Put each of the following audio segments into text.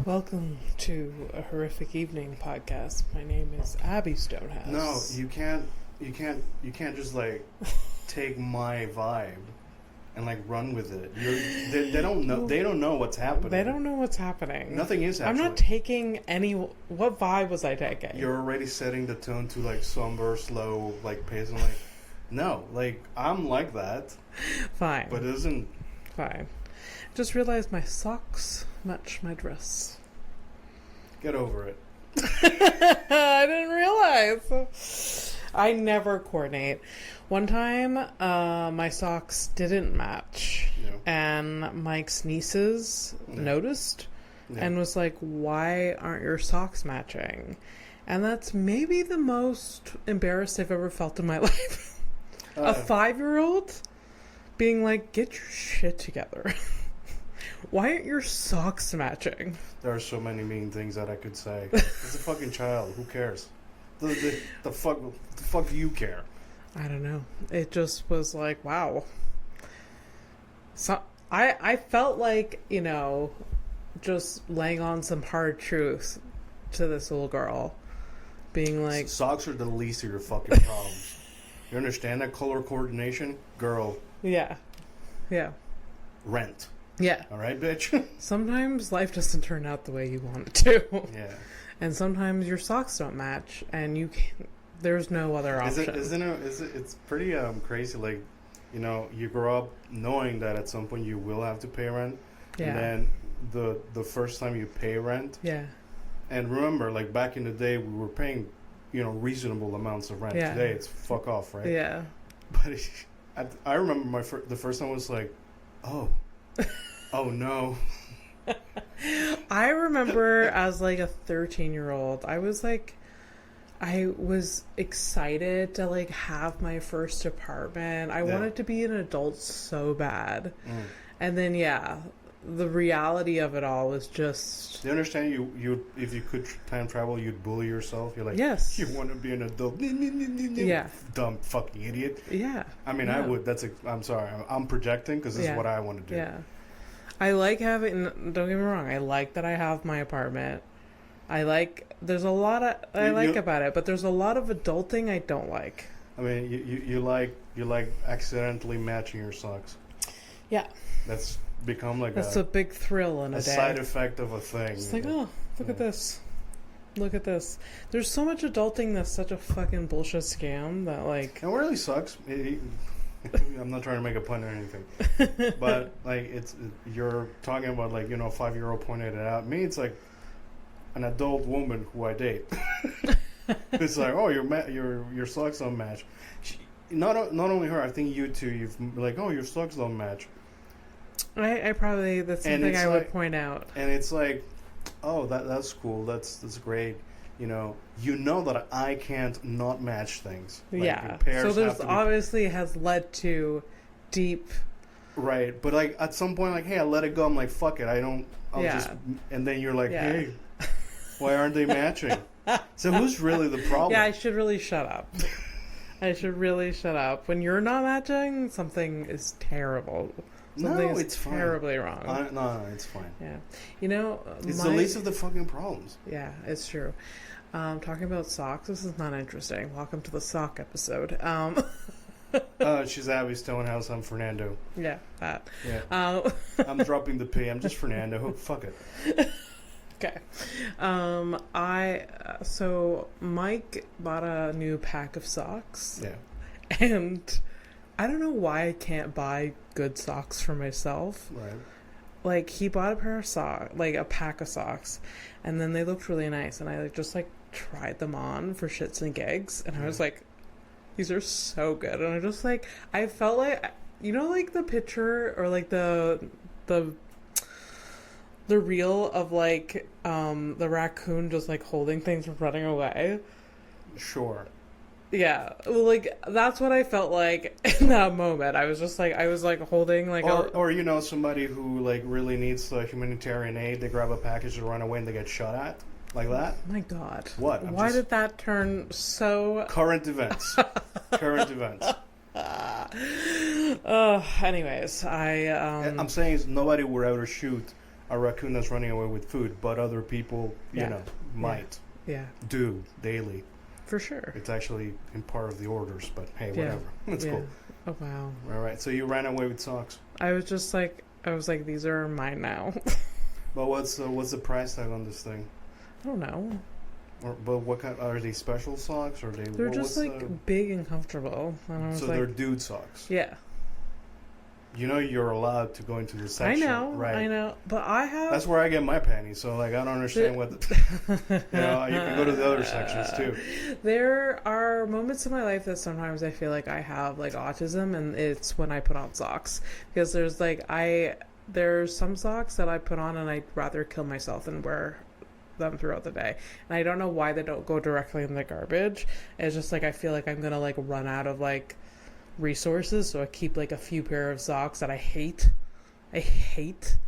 Welcome to a horrific evening podcast. My name is Abby Stonehouse. No, you can't just like take my vibe and like run with it. They don't know. They don't know what's happening. They don't know what's happening. Nothing is happening. I'm not taking any. What vibe was I taking? You're already setting the tone to like somber, slow, like pace. And like, no, like I'm like that. Fine. But it isn't. Fine. Just realized my socks match my dress. Get over it. I didn't realize. I never coordinate. One time, my socks didn't match, and Mike's nieces noticed and was like, "Why aren't your socks matching?" And that's maybe the most embarrassed I've ever felt in my life. A 5-year-old being like, "Get your shit together." Why aren't your socks matching? There are so many mean things that I could say. It's a fucking child. Who cares? The fuck do you care? I don't know. It just was like, wow. So I felt like, just laying on some hard truth to this little girl. Being like... Socks are the least of your fucking problems. You understand that? Color coordination? Girl. Yeah. Yeah. Rent. Yeah. All right, bitch? Sometimes life doesn't turn out the way you want it to. Yeah. And sometimes your socks don't match, and you can't, there's no other option. It's pretty crazy, like, you grow up knowing that at some point you will have to pay rent. Yeah. And then the first time you pay rent. Yeah. And remember, like, back in the day, we were paying, reasonable amounts of rent. Yeah. Today, it's fuck off, right? Yeah. But I remember the first time was like, oh no. I remember as like a 13-year-old, I was excited to like have my first apartment. I wanted to be an adult so bad. And then the reality of it all was just... Do you understand? You if you could time travel, you'd bully yourself. You're like, yes, you want to be an adult. Yeah. Dumb fucking idiot. Yeah. I mean, I would. I'm sorry. I'm projecting because this is what I want to do. Yeah. I like having... Don't get me wrong. I like that I have my apartment. There's a lot of... about it, but there's a lot of adulting I don't like. I mean, you like accidentally matching your socks. Yeah. That's become like a big thrill in a day. Side effect of a thing. It's like, oh, look at this. Look at this. There's so much adulting that's such a fucking bullshit scam that like... It really sucks. I'm not trying to make a pun or anything. But like you're talking about like, 5-year-old pointed it out. Me, it's like an adult woman who I date. It's like, oh, your socks don't match. Not only her, I think you too. You've like, oh, your socks don't match. I probably, that's something I would point out. And it's like, oh, that's cool. That's great. You know that I can't not match things. Like, yeah. So there's obviously has led to deep. Right, but like at some point, like, hey, I let it go. I'm like, fuck it. I'll just. And then you're like, hey, why aren't they matching? So who's really the problem? Yeah, I should really shut up. I should really shut up. When you're not matching, something is terrible. Something is terribly wrong. No, it's fine. Yeah. It's the least of the fucking problems. Yeah, it's true. Talking about socks, this is not interesting. Welcome to the sock episode. She's Abby Stonehouse. I'm Fernando. Yeah, that. Yeah. I'm dropping the P. I'm just Fernando. Fuck it. Okay. So Mike bought a new pack of socks. Yeah. And I don't know why I can't buy good socks for myself. Right. Like, he bought a pair of socks, like a pack of socks, and then they looked really nice, and I just tried them on for shits and gigs, and I was like, these are so good. And I just I felt like, like the picture or like the reel of the raccoon just holding things and running away. Sure. Yeah, well, that's what I felt like in that moment. I was just holding or somebody who really needs humanitarian aid. They grab a package and run away and they get shot at like that. My God, what? Why did that turn so current events? Current events. Anyways, I'm saying is nobody would ever shoot a raccoon that's running away with food, but other people, Yeah. might Yeah, do daily. for sure. It's actually in part of the orders, but hey, Yeah. whatever. It's Yeah. cool. Oh wow. All right, so you ran away with socks. I was like, these are mine now. But what's the price tag on this thing? I don't know. But what kind are they? Special socks or They're just like big and comfortable. And I was so like, they're dude socks. yeah. You're allowed to go into the section. Right? I know, but I have. That's where I get my panties. So like I don't understand what. You can go to the other sections too. There are moments in my life that sometimes I feel like I have like autism, and it's when I put on socks, because there's some socks that I put on and I'd rather kill myself than wear them throughout the day. And I don't know why they don't go directly in the garbage. It's just like I feel like I'm gonna like run out of like resources, so I keep like a few pair of socks that I hate. I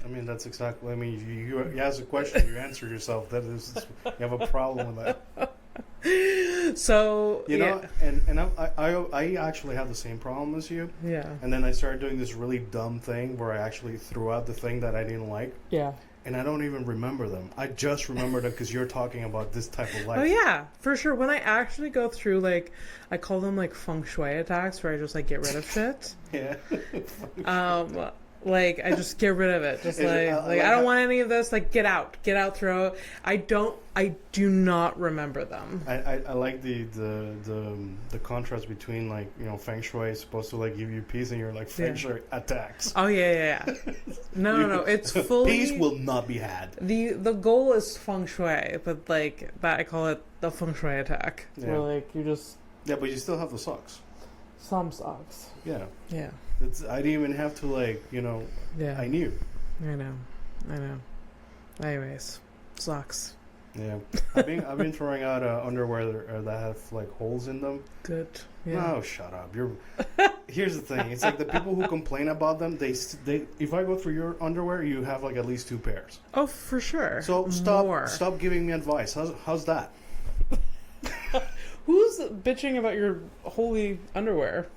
mean, that's exactly. I mean, you ask a question, you answer yourself. That is, you have a problem with that. So and I actually have the same problem as you. Yeah. And then I started doing this really dumb thing where I actually threw out the thing that I didn't like. Yeah. And I don't even remember them. I just remember them because you're talking about this type of life. Oh yeah, for sure. When I actually go through, like, I call them like feng shui attacks, where I just like get rid of shit. Yeah. Like I just get rid of it. Just I don't want any of this. Like get out, throw it. I do not remember them. I like the contrast between like feng shui is supposed to like give you peace, and you're like feng shui attacks. Oh yeah. No. It's fully peace will not be had. The goal is feng shui, but like that I call it the feng shui attack. Yeah. Where like you just but you still have the socks. Some socks. Yeah. Yeah. I didn't even have to Yeah. I knew. I know. Anyways, socks. Yeah, I've been throwing out underwear that have like holes in them. Good. Yeah. No, shut up. Here's the thing. It's like the people who complain about them. They if I go through your underwear, you have like at least 2 pairs. Oh, for sure. So stop giving me advice. How's that? Who's bitching about your holy underwear?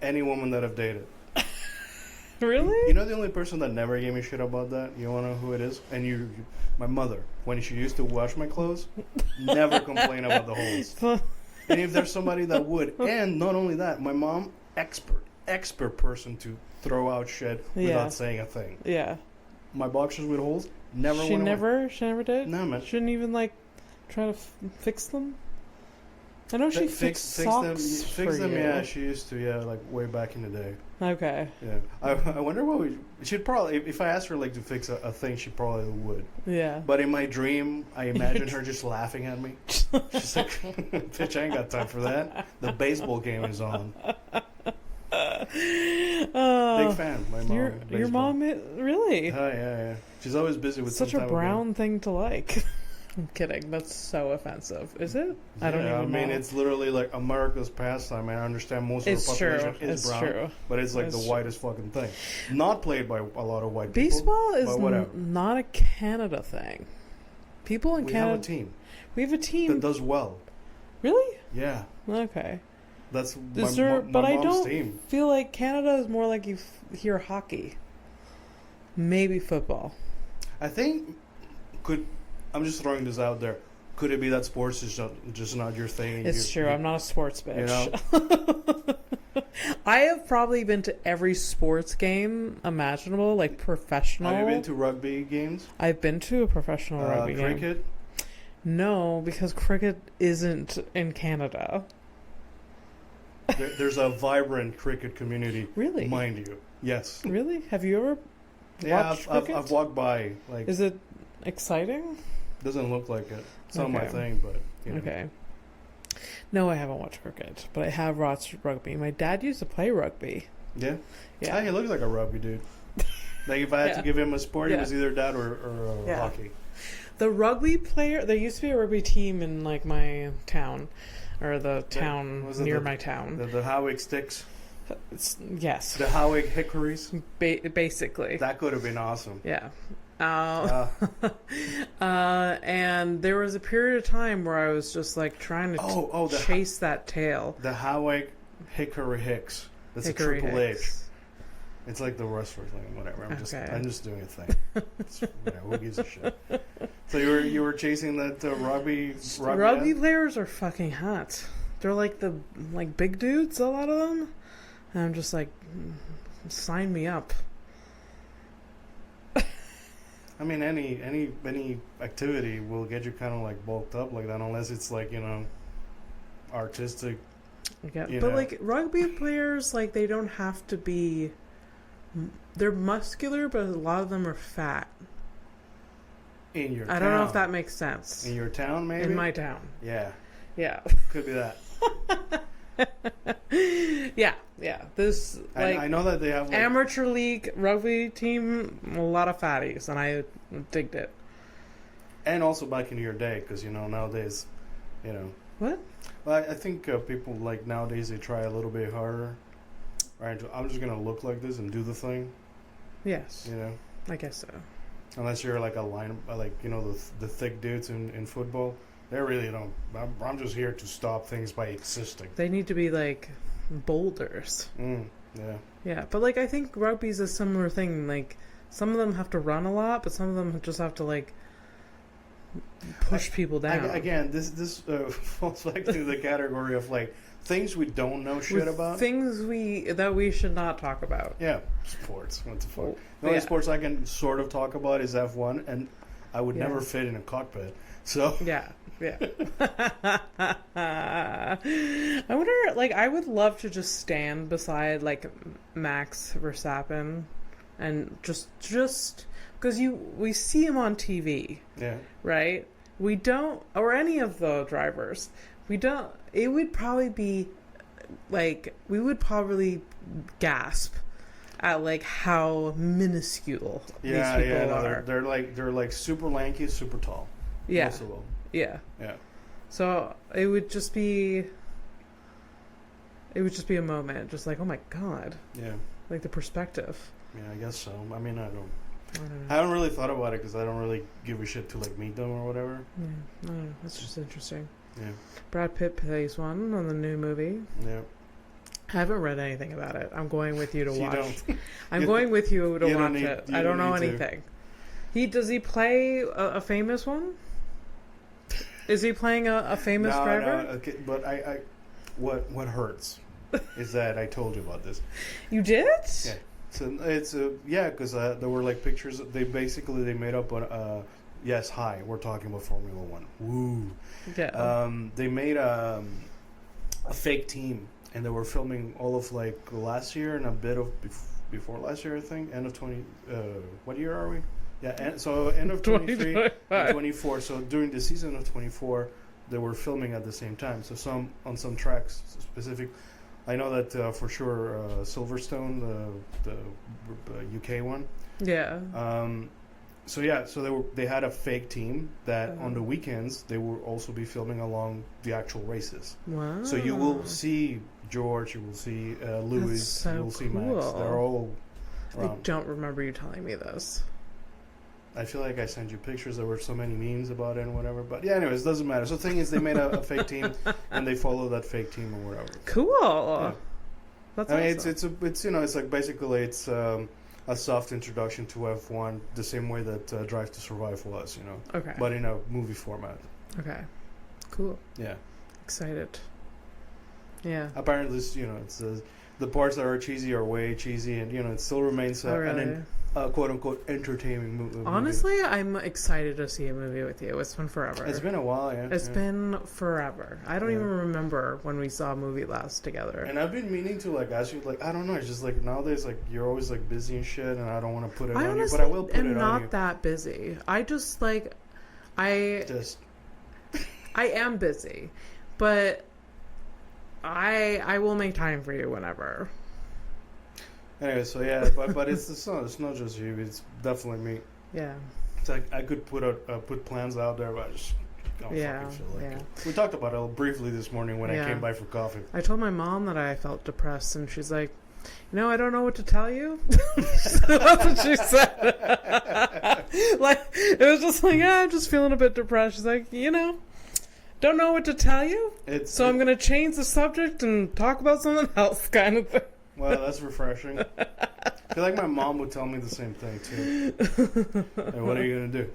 Any woman that I've dated. Really? You know the only person that never gave me shit about that? You wanna know who it is? And my mother, when she used to wash my clothes, never complained about the holes. And if there's somebody that would, and not only that, my mom, expert person to throw out shit without saying a thing. Yeah. My boxers with holes, never She went never did? No, man. She didn't even like try to fix them? I know she fixed socks for them. you. Yeah, she used to. Yeah, like way back in the day. Okay. Yeah, I wonder what she'd probably. If I asked her like to fix a thing, she probably would. Yeah. But in my dream, I imagine her just laughing at me. She's like, "Bitch, I ain't got time for that. The baseball game is on." Big fan. My mom. Your mom, really? Oh yeah. She's always busy with such some a type of brown thing to like. I'm kidding. That's so offensive. Is it? I don't even know. I mean, it's literally like America's pastime. I understand most of the population is brown, true. But it's like It's the true. whitest fucking thing. Not played by a lot of white Baseball people. is not a Canada thing. People in Canada. We have a team. We have a team that does well. Really? Yeah. Okay. That's my mom's I don't team. feel like Canada is more like you hear hockey. Maybe football. I think I'm just throwing this out there. Could it be that sports is just not your thing? It's true. I'm not a sports bitch. You know? I have probably been to every sports game imaginable, like professional. Have you been to rugby games? I've been to a professional rugby game. Cricket? No, because cricket isn't in Canada. There's a vibrant cricket community. Really? Mind you. Yes. Really? Have you ever watched cricket? I've walked by. Like, is it exciting? Doesn't look like it. It's not my thing, but Okay. No, I haven't watched cricket, but I have watched rugby. My dad used to play rugby. Yeah? Yeah. He looks like a rugby dude. Like if I had to give him a sport, it was either that or hockey. The rugby player, there used to be a rugby team in like my town, or the town near my town. The Howick Sticks? Yes. The Howick Hickories? Basically. That could have been awesome. Yeah. And there was a period of time where I was just like trying to chase that tail. The Howick Hickory Hicks. That's Hickory a Triple Hicks. H. It's like the wrestler thing, whatever. I'm just doing a thing. Who gives a shit? So you were chasing that rugby players are fucking hot. They're like the big dudes, a lot of them. And I'm just like, sign me up. I mean, any activity will get you kind of like bulked up like that, unless it's like, artistic. Yeah, but like rugby players, like they don't have to be. They're muscular, but a lot of them are fat. In your town. I don't know if that makes sense. In your town, maybe? In my town. Yeah. Yeah. Could be that. Yeah. This I know that they have amateur league rugby team, a lot of fatties, and I digged it. And also back in your day, because nowadays, What? Well, I think people like nowadays they try a little bit harder. Right, I'm just gonna look like this and do the thing. Yes. I guess so. Unless you're like a line, like the thick dudes in football, they really don't. I'm just here to stop things by existing. They need to be like boulders. Yeah. Yeah, but like I think rugby's a similar thing. Like some of them have to run a lot, but some of them just have to like push people down. Again, this falls back to the category of like things we don't know shit about. Things that we should not talk about. Yeah, sports. What the fuck? The only sports I can sort of talk about is F1, and I would never fit in a cockpit. So yeah. I wonder, like, I would love to just stand beside like Max Verstappen, and just because we see him on TV. Yeah. Right. We don't, or any of the drivers. We don't. It would probably be like we would probably gasp at like how minuscule these people are. They're like super lanky, super tall. Yeah. Most of them. Yeah. Yeah. So it would just be a moment, just like, oh my god. Yeah. Like the perspective. Yeah, I guess so. I mean, I don't know. I haven't really thought about it because I don't really give a shit to like meet them or whatever. Yeah. I don't know. That's just interesting. Yeah. Brad Pitt plays one on the new movie. Yeah. I haven't read anything about it. I'm going with you to watch. I'm You going with you to watch need- it. you I don't know need to. anything. Does he play a famous one? Is he playing a famous driver? No. Okay, but what hurts is that I told you about this. You did? Yeah. So it's because there were like pictures. They made up on yes, hi. We're talking about Formula One. Woo. Yeah. They made a fake team, and they were filming all of like last year and a bit of before last year, I think. End of 20. What year are we? Yeah. So end of 23 and 24. So during the season of 24, they were filming at the same time. So on some tracks specific. I know that for sure Silverstone, the UK one. Yeah. So they had a fake team that on the weekends they will also be filming along the actual races. Wow. So you will see George, you will see Lewis, so you will see Max. cool. They're all around. I don't remember you telling me this. I feel like I sent you pictures. There were so many memes about it and whatever. But yeah, anyways, it doesn't matter. So the thing is, they made a fake team and they follow that fake team or whatever. Cool. Yeah. That's I mean, awesome. it's it's like basically it's a soft introduction to F1, the same way that Drive to Survive was, Okay. but in a movie format. Okay. Cool. Yeah. Excited. Yeah. Apparently, it's the parts that are cheesy are way cheesy, and it still remains an quote unquote entertaining movie. Honestly, I'm excited to see a movie with you. It's been forever. It's been a while, yeah. It's been forever. I don't even remember when we saw a movie last together. And I've been meaning to ask you, I don't know. It's just like nowadays, you're always busy and shit, and I don't want to put it on you, but I will put it on you. I'm not that busy. I just I am busy, but I will make time for you whenever. Anyway, so yeah, but it's not just you. It's definitely me. Yeah. It's like I could put plans out there, but I just don't fucking feel like it. We talked about it briefly this morning when I came by for coffee. I told my mom that I felt depressed, and she's like, I don't know what to tell you. That's what she said. It was just like, I'm just feeling a bit depressed. She's like, don't know what to tell you. I'm going to change the subject and talk about something else, kind of thing. Well, that's refreshing. I feel like my mom would tell me the same thing too. Like, what are you gonna do?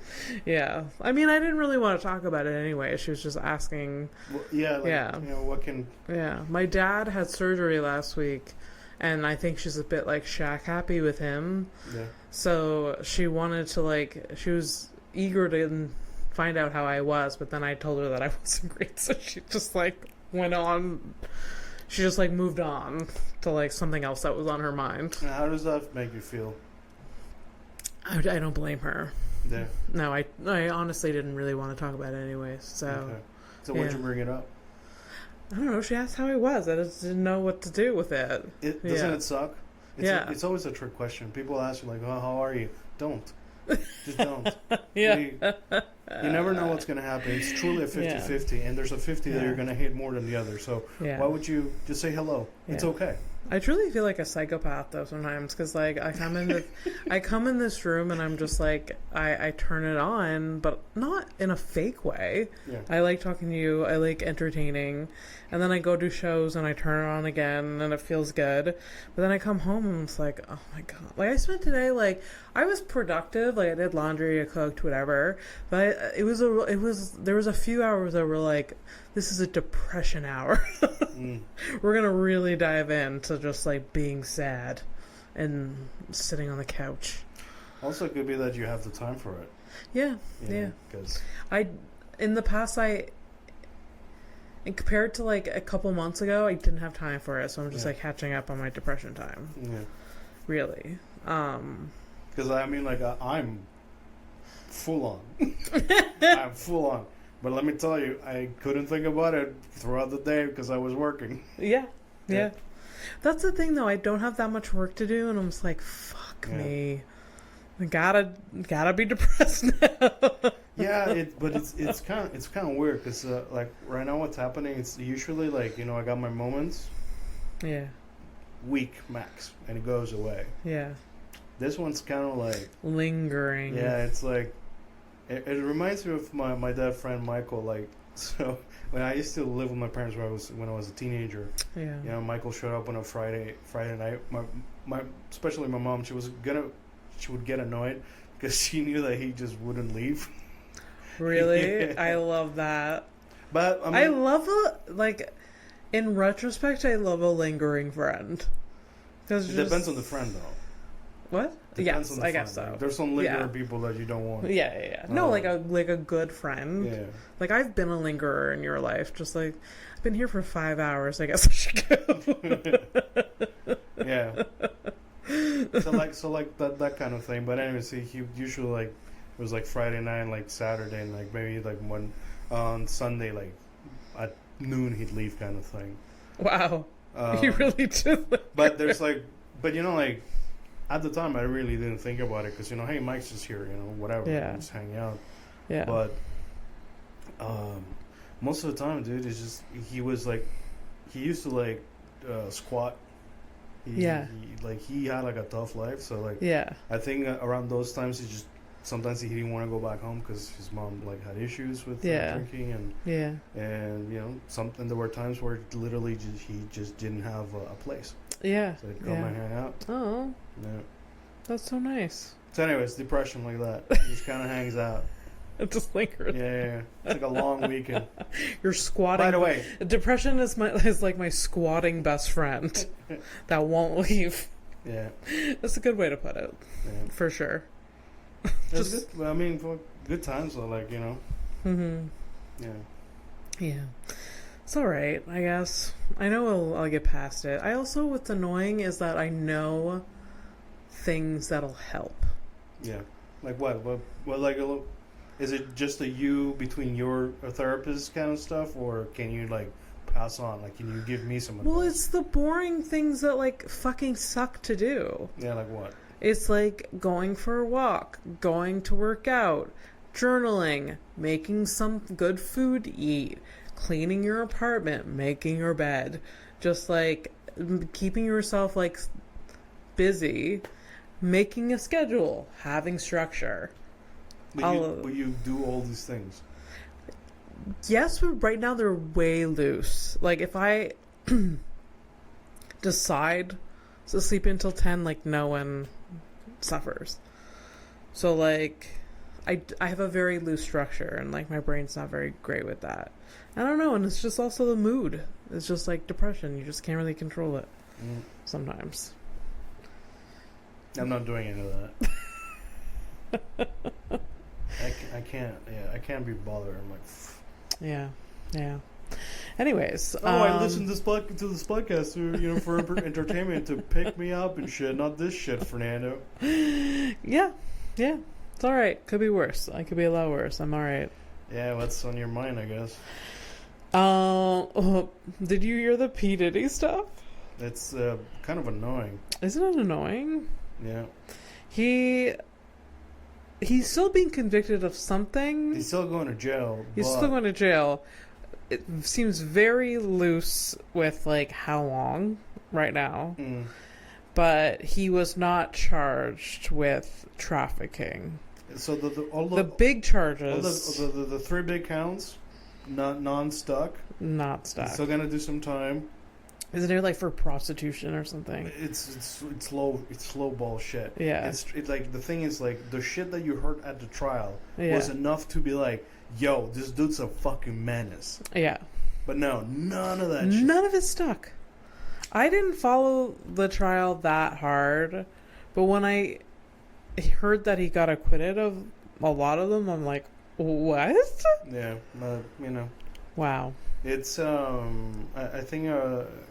Yeah. I mean, I didn't really want to talk about it anyway. She was just asking. Well, yeah. Like, Yeah. You know, what can? Yeah. My dad had surgery last week, and I think she's a bit like shack happy with him. Yeah. So she wanted to she was eager to find out how I was, but then I told her that I wasn't great, so she just went on. She just moved on to something else that was on her mind. Now, how does that make you feel? I don't blame her. Yeah. No, I honestly didn't really want to talk about it anyways. So. Okay. So why'd you bring it up? I don't know. She asked how I was. I just didn't know what to do with it. Doesn't it suck? It's Yeah. Always a trick question. People ask you oh, how are you? Don't. Just don't. Yeah. You never know what's going to happen. It's truly a 50-50, and there's a 50 that you're going to hate more than the other. So why would you just say hello? Yeah. It's okay. I truly feel like a psychopath though sometimes, because I come in this room and I'm just I turn it on, but not in a fake way. Yeah. I like talking to you. I like entertaining, and then I go do shows and I turn it on again and it feels good. But then I come home and it's like, oh my god! I spent today I was productive. I did laundry, I cooked, whatever. But there was a few hours that were this is a depression hour. We're gonna really dive into just being sad and sitting on the couch. Also, it could be that you have the time for it. Yeah, yeah. Because in the past, and compared to a couple months ago, I didn't have time for it, so I'm just catching up on my depression time. Yeah. Really. Because I'm full on. I'm full on. But let me tell you, I couldn't think about it throughout the day because I was working. Yeah. That's the thing, though. I don't have that much work to do, and I'm just fuck me. I gotta be depressed now. Yeah, but it's kind of weird because right now what's happening? It's usually I got my moments. Yeah. Week max, and it goes away. Yeah. This one's kind of lingering. Yeah, it's it reminds me of my dead friend Michael. So when I used to live with my parents when I was a teenager. Yeah. You know, Michael showed up on a Friday night. My especially my mom, she would get annoyed because she knew that he just wouldn't leave. Really? Yeah. I love that. But I love in retrospect, I love a lingering friend. It depends on the friend, though. What? Depends yes, on the I friend. guess so. There's some lingering people that you don't want. Yeah. No, a good friend. Yeah. I've been a lingerer in your life. Just I've been here for 5 hours. I guess I should go. Yeah. So that kind of thing. But anyway, see, he usually it was Friday night, Saturday, and maybe one on Sunday, at noon he'd leave, kind of thing. Wow. He really did. But there's but at the time I really didn't think about it because hey, Mike's just here, whatever, just hang out. Yeah. But most of the time, dude, it's just he was he used to squat. He had a tough life, so I think around those times sometimes he didn't want to go back home because his mom had issues with drinking and there were times where literally he just didn't have a place. Yeah. So he'd come and hang out. Oh. Yeah. That's so nice. So anyways, depression like that. He just kind of hangs out. It just lingers. Yeah. It's a long weekend. You're squatting. By the way, depression is my squatting best friend that won't leave. Yeah. That's a good way to put it. Yeah. For sure. Just good. I mean, for good times though, Mm-hmm. Yeah. Yeah. It's all right, I guess. I know I'll get past it. I also, what's annoying is that I know things that'll help. Yeah. Like what? What is it just a you between your therapist kind of stuff, or can you pass on? Can you give me some advice? Well, it's the boring things that fucking suck to do. Yeah, like what? It's going for a walk, going to work out, journaling, making some good food to eat, cleaning your apartment, making your bed, just keeping yourself busy, making a schedule, having structure. Will you do all these things? Yes, but right now they're way loose. If I decide So sleep until 10, like, no one suffers. So, like, I have a very loose structure, and, like, my brain's not very great with that. I don't know, and it's just also the mood. It's just like depression. You just can't really control it sometimes. I'm not doing any of that. I can't. Yeah, I can't be bothered. I'm like, yeah. Anyways, I listen to this podcast, for entertainment to pick me up and shit. Not this shit, Fernando. Yeah, it's all right. Could be worse. I could be a lot worse. I'm all right. Yeah, what's on your mind, I guess? Did you hear the P. Diddy stuff? It's kind of annoying. Isn't it annoying? Yeah. He's still being convicted of something. He's still going to jail. He's still going to jail. It seems very loose with, like, how long right now. But he was not charged with trafficking. So the big charges. The 3 big counts, non-stuck. Not stuck. Still gonna do some time. Isn't it like for prostitution or something? It's slow ball shit. Yeah. It's like, the thing is, like, the shit that you heard at the trial was enough to be like, yo, this dude's a fucking menace. Yeah. But no, none of that shit. None of it stuck. I didn't follow the trial that hard, but when I heard that he got acquitted of a lot of them, I'm like, what? Yeah, Wow. It's I think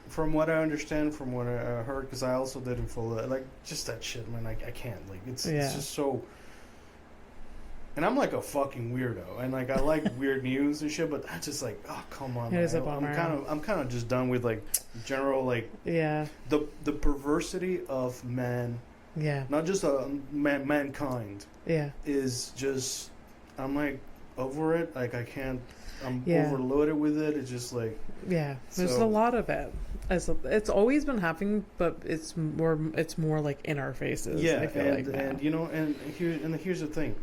from what I understand, from what I heard, because I also didn't follow that, like, just that shit, man. I can't, like, it's just so. And I'm like a fucking weirdo, and, like, I like weird news and shit, but I just, like, oh, come on, man. I'm kind of just done with, like, general, like, the perversity of man. Yeah. Not just mankind. Yeah. Is just, I'm, like, over it. Like, I can't. I'm overloaded with it. It's just like, there's a lot of it. It's always been happening, but it's more like in our faces. Yeah, I feel like and here's the thing.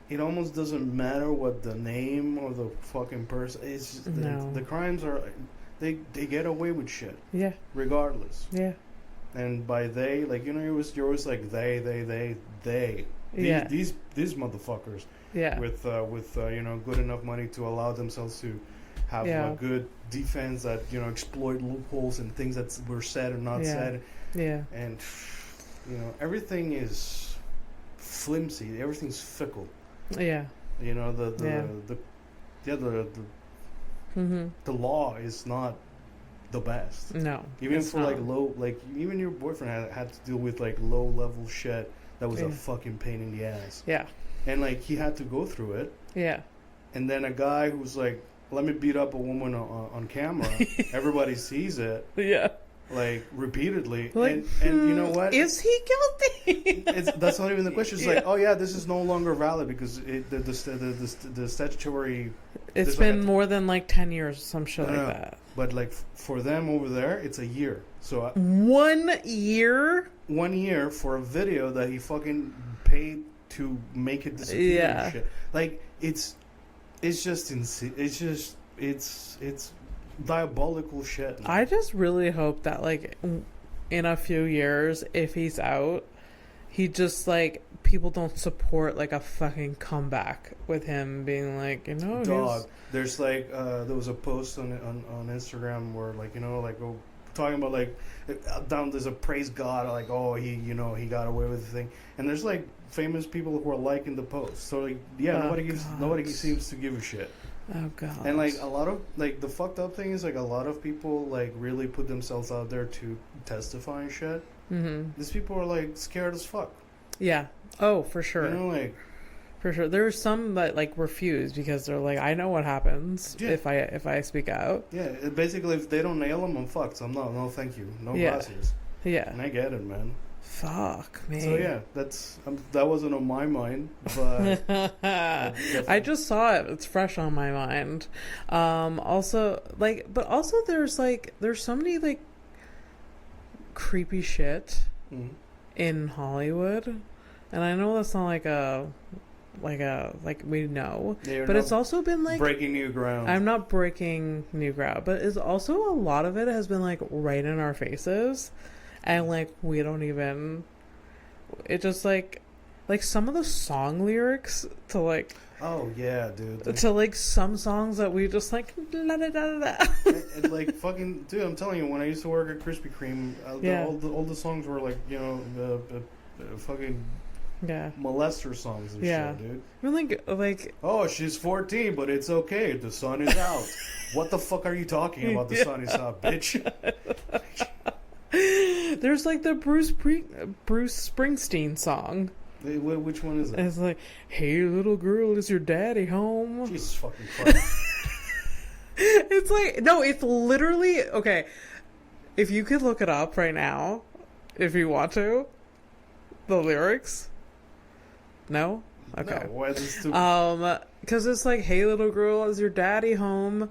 It almost doesn't matter what the name of the fucking person is. The crimes are, they get away with shit. Yeah. Regardless. Yeah. And by they, like, you're always like they. These motherfuckers. Yeah. With good enough money to allow themselves to have a good defense that, exploit loopholes and things that were said or not said. Yeah. And everything is flimsy. Everything's fickle. Yeah. The law is not the best. No. Even for not. Even your boyfriend had to deal with, like, low level shit that was a fucking pain in the ass. Yeah. And, like, he had to go through it. Yeah. And then a guy who's like, let me beat up a woman on camera. Everybody sees it. Yeah. Like, repeatedly. Like, and you know what? Is he guilty? That's not even the question. It's like, oh, yeah, this is no longer valid because the statutory... It's been more than, like, 10 years or some shit like that. But, like, for them over there, it's a year. So 1 year? 1 year for a video that he fucking paid to make it disappear and shit. Like, it's just insane. It's diabolical shit. I just really hope that, like, in a few years, if he's out, he just, like, people don't support, like, a fucking comeback with him being like, dog. There's, like, there was a post on Instagram where, like, talking about, like, down there's a praise God, like, oh, he got away with the thing, and there's, like, famous people who are liking the post. So, like, nobody seems to give a shit. Oh god. And, like, a lot of, like, the fucked up thing is, like, a lot of people, like, really put themselves out there to testify and shit. Mm-hmm. These people are, like, scared as fuck. Yeah. Oh, for sure. Like, for sure. There are some that, like, refuse because they're like, I know what happens if I speak out. Yeah. Basically, if they don't nail them, I'm fucked. So no, thank you. No gracias. Yeah. And I get it, man. Fuck me. So yeah, that wasn't on my mind, but I just saw it. It's fresh on my mind. Also, like, but also there's so many, like, creepy shit in Hollywood, and I know that's not like we know, but it's also been like breaking new ground. I'm not breaking new ground, but it's also a lot of it has been, like, right in our faces. and like we don't even. It just like some of the song lyrics to like. Oh yeah, dude. To like some songs that we just like la da da da. And like fucking dude, I'm telling you, when I used to work at Krispy Kreme, all the songs were like the fucking molester songs and shit, dude. I mean, like oh, she's 14, but it's okay. The sun is out. What the fuck are you talking about? The sun is out, bitch. There's like the Bruce Springsteen song. Which one is it? It's like, hey little girl, is your daddy home? Jesus fucking Christ. It's like, no, it's literally, okay, if you could look it up right now, if you want to, the lyrics. No? Okay. No, why is this stupid? Because it's like, hey little girl, is your daddy home?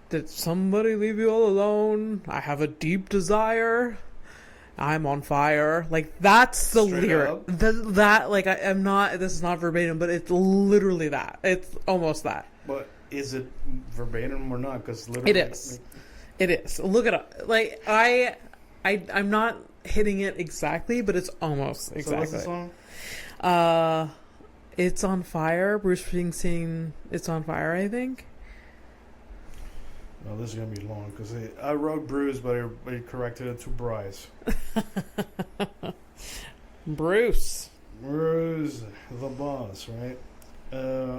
Did somebody leave you all alone? I have a deep desire. I'm on fire. Like, that's the lyric. That, like, I'm not, this is not verbatim, but it's literally that. It's almost that. But is it verbatim or not? Because literally. It is. It is. Look it up. Like, I'm not hitting it exactly, but it's almost exactly. So what's the song? It's on fire. Bruce Springsteen, It's on Fire, I think. No, this is going to be long because I wrote Bruce, but I corrected it to Bryce. Bruce, the boss, right?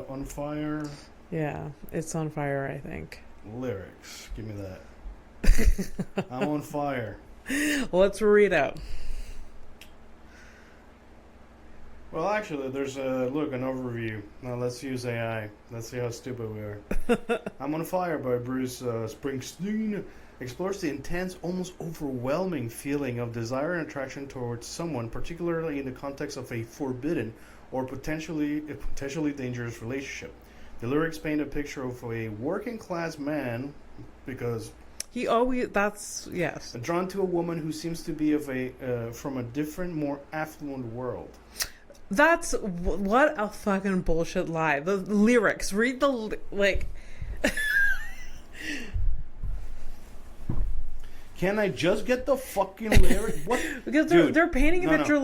On fire. Yeah, it's on fire, I think. Lyrics. Give me that. I'm on fire. Let's read out. Well, actually, there's an overview. Now let's use AI. Let's see how stupid we are. I'm on Fire by Bruce Springsteen explores the intense, almost overwhelming feeling of desire and attraction towards someone, particularly in the context of a forbidden or potentially dangerous relationship. The lyrics paint a picture of a working class man because yes, drawn to a woman who seems to be from a different, more affluent world. That's what a fucking bullshit lie. The lyrics. Read the like. Can I just get the fucking lyric? What? Because they're painting a picture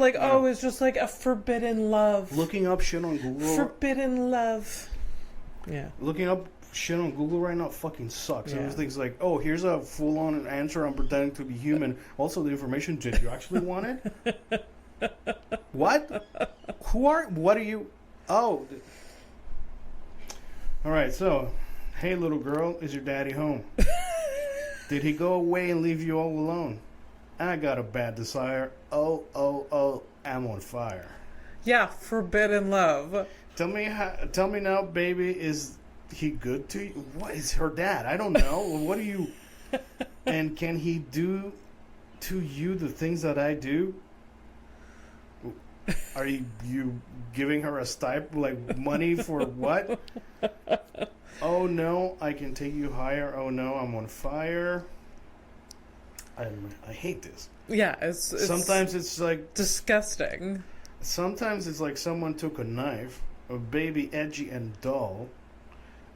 it's just like a forbidden love. Looking up shit on Google. Forbidden love. Yeah. Looking up shit on Google right now fucking sucks. Yeah. Everything's like, oh, here's a full-on answer. I'm pretending to be human. Also, the information. Did you actually want it? What? What are you? Oh. All right. So, hey, little girl, is your daddy home? Did he go away and leave you all alone? I got a bad desire. Oh, I'm on fire. Yeah, forbidden love. Tell me now, baby, is he good to you? What is her dad? I don't know. What do you... And can he do to you the things that I do? Are you giving her a money for what? Oh no, I can take you higher. Oh no, I'm on fire. I hate this. Yeah, it's sometimes it's like disgusting. Sometimes it's like someone took a knife, a baby edgy and dull,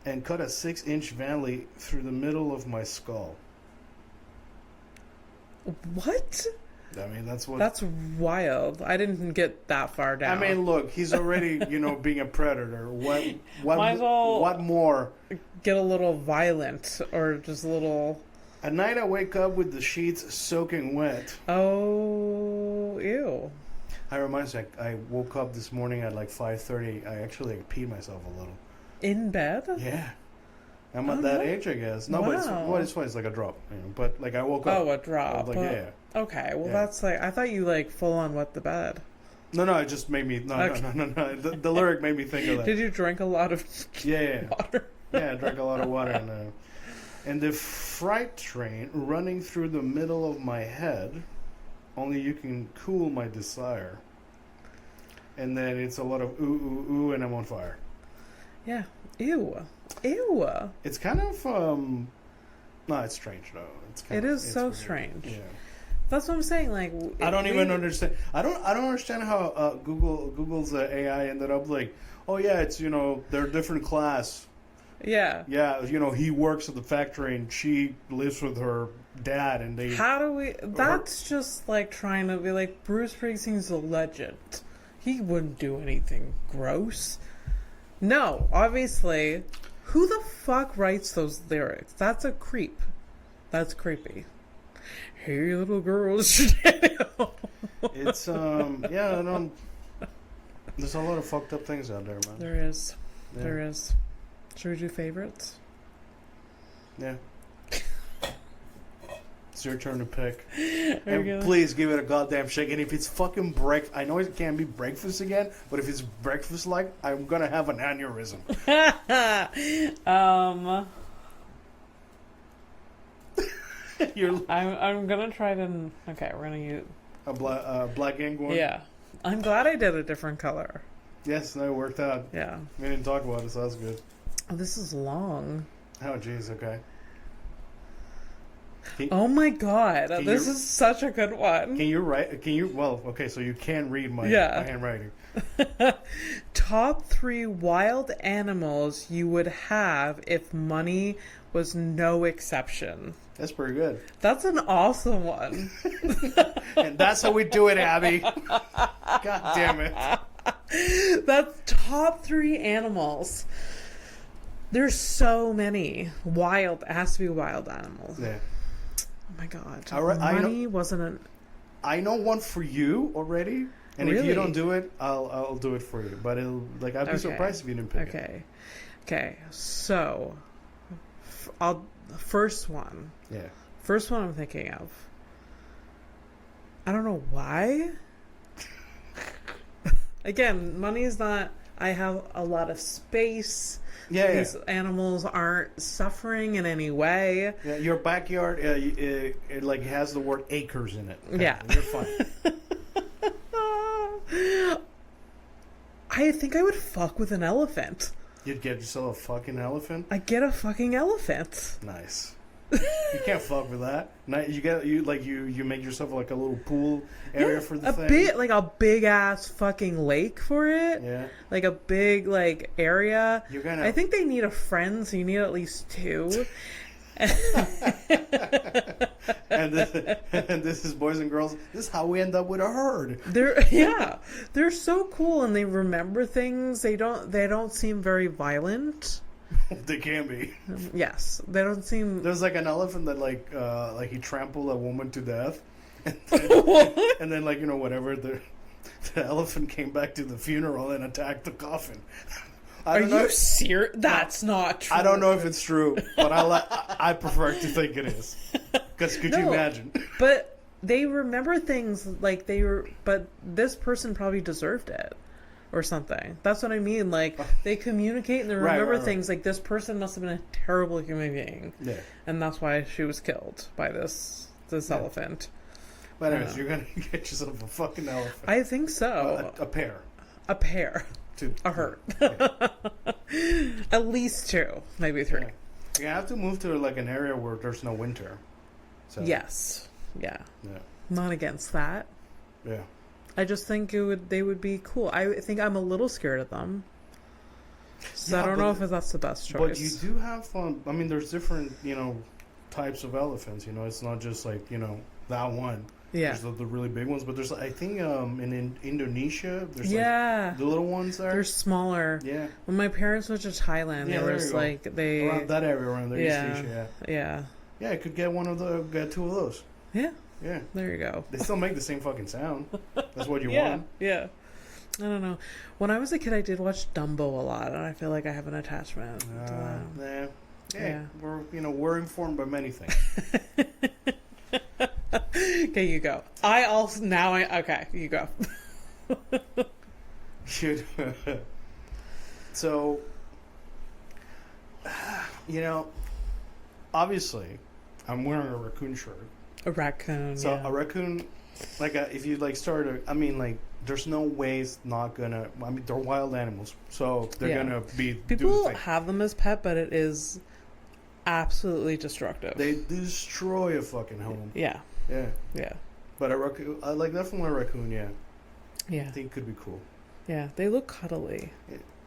and cut a 6-inch valley through the middle of my skull. What? I mean, that's wild. I didn't get that far down. I mean, look, he's already, being a predator. What Might as well what more? Get a little violent or just a little... At night I wake up with the sheets soaking wet. Oh, ew. I reminds me, I woke up this morning at like 5:30. I actually peed myself a little. In bed? Yeah. I'm at that age, I guess. No, wow. But it's fine. It's like a drop. But like I woke up. Oh, a drop. Like, yeah. Okay, well that's like, I thought you like full on wet the bed. No, it just made me, no. The lyric made me think of that. Did you drink a lot of water? Yeah, I drank a lot of water. And the freight train running through the middle of my head, only you can cool my desire. And then it's a lot of ooh, ooh, ooh, and I'm on fire. Yeah. Ew. It's kind of, no, it's strange though. It is so weird. Strange. Yeah. That's what I'm saying. Like, I don't even understand. I don't understand how Google's AI ended up like, oh yeah, it's they're a different class. Yeah. Yeah, you know, he works at the factory and she lives with her dad, and they. How do we? That's just like trying to be like Bruce Springsteen's a legend. He wouldn't do anything gross. No, obviously. Who the fuck writes those lyrics? That's a creep. That's creepy. Hey, little girls. It's yeah, I don't. There's a lot of fucked up things out there, man. There is. Yeah. There is. Should we do favorites? Yeah. It's your turn to pick. And please give it a goddamn shake. And if it's fucking breakfast, I know it can't be breakfast again, but if it's breakfast like, I'm gonna have an aneurysm. I'm gonna try to. Okay, we're gonna use a black ink one. Yeah, I'm glad I did a different color. Yes, that worked out. Yeah, we didn't talk about it, so that's good. Oh, this is long. Oh, jeez. Okay. Oh my god, this is such a good one. Can you write? Can you? Well, okay, so you can read my handwriting. Top 3 wild animals you would have if money was no exception. That's pretty good. That's an awesome one. And that's how we do it, Abby. God damn it. That's top 3 animals. There's so many. Wild. It has to be wild animals. Yeah. Oh my god. Money wasn't an... I know one for you already. And really? If you don't do it, I'll do it for you. But it'll I'd be surprised if you didn't pick it. Okay. So, first one. Yeah. First one I'm thinking of. I don't know why. Again, money is not... I have a lot of space. These animals aren't suffering in any way. Yeah, your backyard, it has the word acres in it. Okay? Yeah. You're fine. I think I would fuck with an elephant. You'd get yourself a fucking elephant? I'd get a fucking elephant. Nice. You can't fuck with that. You make yourself like a little pool area for the thing. A big ass fucking lake for it. Yeah. Like a big area. I think they need a friend, so you need at least 2. and this is boys and girls. This is how we end up with a herd. They're so cool and they remember things. They don't seem very violent. They can be. Yes, they don't seem. There's like an elephant that he trampled a woman to death, and then whatever the elephant came back to the funeral and attacked the coffin. Are you serious? That's not true. I don't know if it's true, but I prefer to think it is. Because could you imagine? But they remember things like they were. But this person probably deserved it. Or something. That's what I mean. Like, they communicate and they remember things. Like, this person must have been a terrible human being. Yeah. And that's why she was killed by this elephant. But anyways, you're going to get yourself a fucking elephant. I think so. A pair. A pair. 2. A herd. Yeah. At least 2. Maybe 3. Yeah. You have to move to, an area where there's no winter. So. Yes. Yeah. Not against that. Yeah. I just think they would be cool. I think I'm a little scared of them. So I don't know if that's the best choice. But you do have fun. I mean, there's different, types of elephants. It's not just that one. Yeah. There's the really big ones, but there's I think in Indonesia there's the little ones there. They're smaller. Yeah. When my parents went to Thailand, there was they around that area around there. East Asia. Yeah. Yeah, I could get 2 of those. Yeah. Yeah. There you go. They still make the same fucking sound. That's what you want. Yeah. I don't know. When I was a kid, I did watch Dumbo a lot, and I feel like I have an attachment to that. Yeah. We're informed by many things. Okay, you go. Okay, you go. Shoot. So, obviously, I'm wearing a raccoon shirt. A raccoon. So a raccoon, if you there's no way it's not gonna. I mean, they're wild animals, so they're gonna be. People have them as pet, but it is absolutely destructive. They destroy a fucking home. Yeah. But a raccoon, definitely a raccoon. Yeah. I think it could be cool. Yeah, they look cuddly.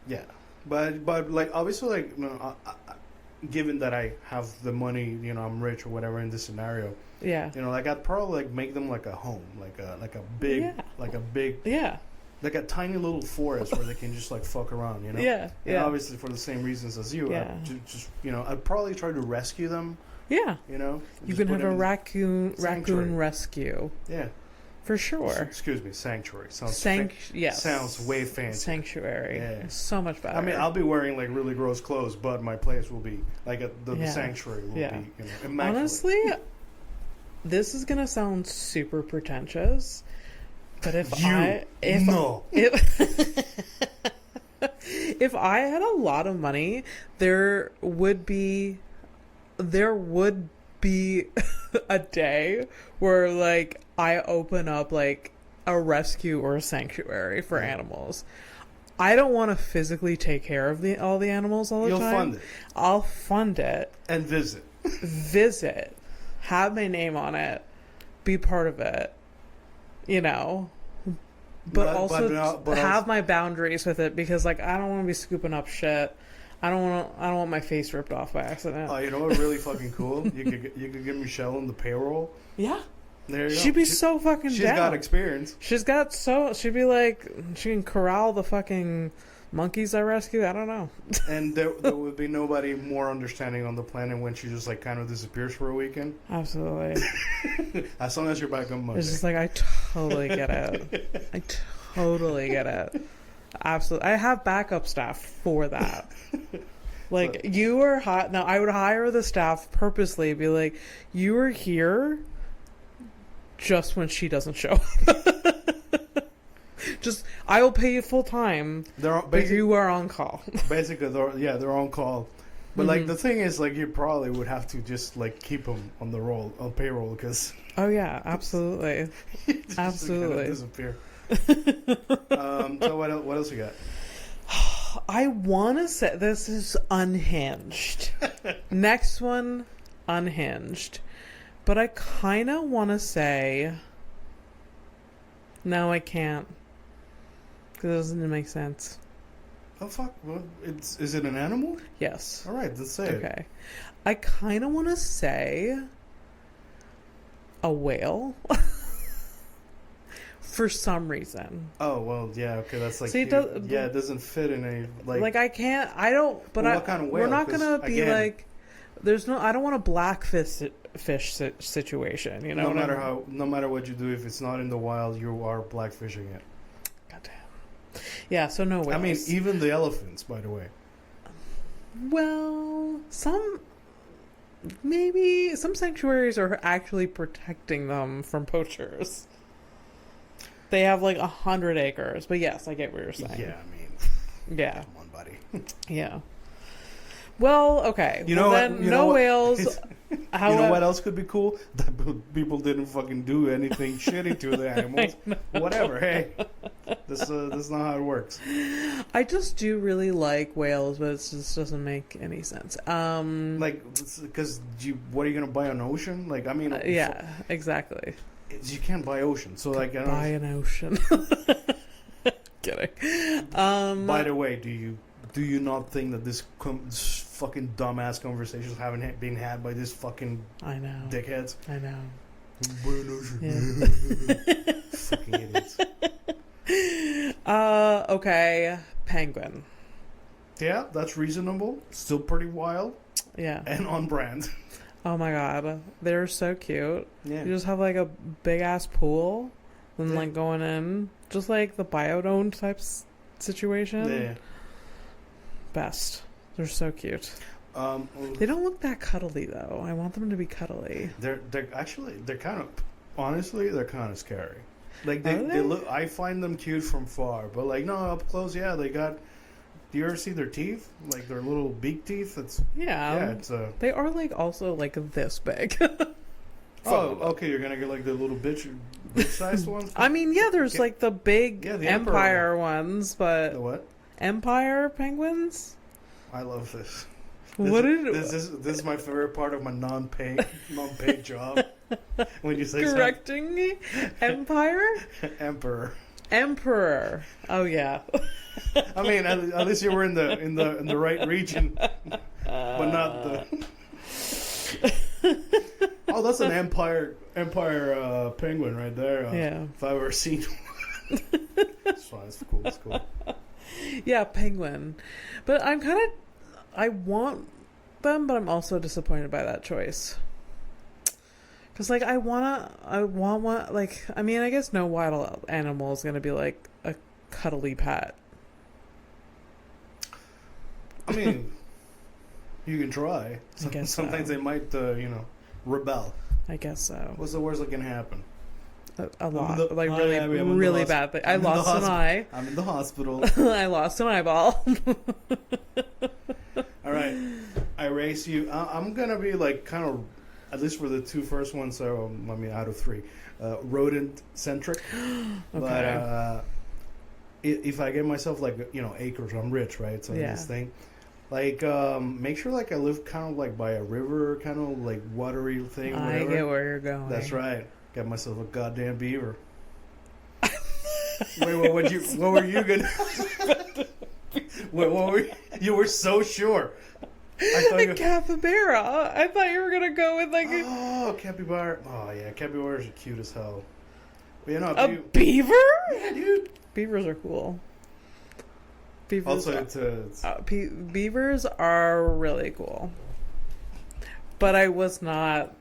Yeah. But like obviously like given that I have the money, I'm rich or whatever in this scenario. Yeah. Like I'd probably like make them like a home, like a big Yeah. like a tiny little forest where they can just like fuck around, Yeah. And obviously for the same reasons as you, Yeah. I'd probably try to rescue them. Yeah. You You can have a raccoon rescue. Yeah. For sure. Excuse me, sanctuary. Sounds yes. Sounds way fancy. Sanctuary. Yeah. So much better. I mean, I'll be wearing like really gross clothes, but my place will be like the sanctuary will be, immaculate. Honestly, this is gonna sound super pretentious, but if if I had a lot of money, there would be a day where like I open up like a rescue or a sanctuary for animals. I don't want to physically take care of all the animals all the time. You'll fund it. I'll fund it and visit, have my name on it, be part of it, but also have my boundaries with it, because like I don't want to be scooping up shit. I don't want my face ripped off by accident. Oh, you know what's really fucking cool? You could get Michelle on the payroll. Yeah. There you go. She'd be so fucking She's down. got experience. She'd be like, she can corral the fucking monkeys I rescue. I don't know. And there would be nobody more understanding on the planet when she just like kind of disappears for a weekend. Absolutely. As long as you're back on Monday. It's just like, I totally get it. I totally get it. Absolutely. I have backup staff for that. Like, you are hot. Now, I would hire the staff purposely, be like, you are here just when she doesn't show up. Just, I will pay you full time, but you are on call. Basically, they're on call. But like the thing is, like, you probably would have to just like keep them on payroll, because. Oh yeah, absolutely, absolutely. Kind of disappear. So what else you got? I want to say this is unhinged. Next one, unhinged. But I kind of want to say... No, I can't. Because it doesn't make sense. Oh, fuck. Well, is it an animal? Yes. All right, let's say it. Okay. I kind of want to say... a whale. For some reason. Oh, well, yeah, okay, that's like... it doesn't fit in a... Like, I can't... I don't... But what kind of whale? We're not going to be like... There's no... I don't want a blackfish situation, No matter what you do, if it's not in the wild, you are blackfishing it. Goddamn. Yeah, so no whales. I mean, even the elephants, by the way. Well, some sanctuaries are actually protecting them from poachers. They have like 100 acres, but yes, I get what you're saying. Yeah, I mean, come on, buddy. Yeah. Well, okay. No whales. You know what else could be cool? That people didn't fucking do anything shitty to the animals. Whatever. Hey, this is not how it works. I just do really like whales, but it just doesn't make any sense. Like, because what are you gonna buy an ocean? Like, I mean, yeah, exactly. You can't buy ocean, so like buy an ocean. Kidding. By the way, do you not think that this fucking dumbass conversations haven't been had by this fucking dickheads? I know. Buy an ocean. Yeah. Fucking idiots. Okay, penguin. Yeah, that's reasonable. Still pretty wild. Yeah. And on brand. Oh my god, they're so cute. Yeah. You just have like a big ass pool, and like going in, just like the biodome type situation. Yeah. Best. They're so cute. They don't look that cuddly though. I want them to be cuddly. They're kind of, honestly, they're kind of scary. Like they look. I find them cute from far, but like no, up close, yeah, they got. Do you ever see their teeth? Like their little beak teeth? They are like also like this big. Oh, okay. You're gonna get like the little bitch-sized ones. I mean, yeah. There's like the big the empire ones, but the what? Empire penguins. I love this. This is my favorite part of my non-paid job. When you say correcting me, Empire, Emperor. Emperor. Oh yeah. I mean, at least you were in the right region, but not the. Oh, that's an empire penguin right there. Yeah. If I've ever seen one. It's fine. It's cool. It's cool. Yeah, penguin. But I want them, but I'm also disappointed by that choice. Because, like, I want one, like, I mean, I guess no wild animal is going to be, like, a cuddly pet. I mean, you can try. I guess Sometimes so. they might, rebel. I guess so. What's the worst that can happen? A lot. the- Like, oh, really, yeah, I'm in the really hosp- bad thing. I'm I in the lost an eye. I'm in the hospital. I lost an eyeball. All right, I race you. I'm gonna be like kind of, at least for the two first ones. So I mean, out of three, rodent centric. Okay. But if I get myself like acres, I'm rich, right? So Yeah. this thing, like make sure like I live kind of like by a river, kind of like watery thing. Or I whatever. get where you're going. That's right. Got myself a goddamn beaver. Wait, what were you gonna? Wait, what were you were so sure. I thought A capybara. I thought you were gonna go with like capybara. Oh yeah, capybaras are cute as hell. But, a beaver. yeah, dude. Beavers are cool. Beavers. Also, it's beavers are really cool. But I was not.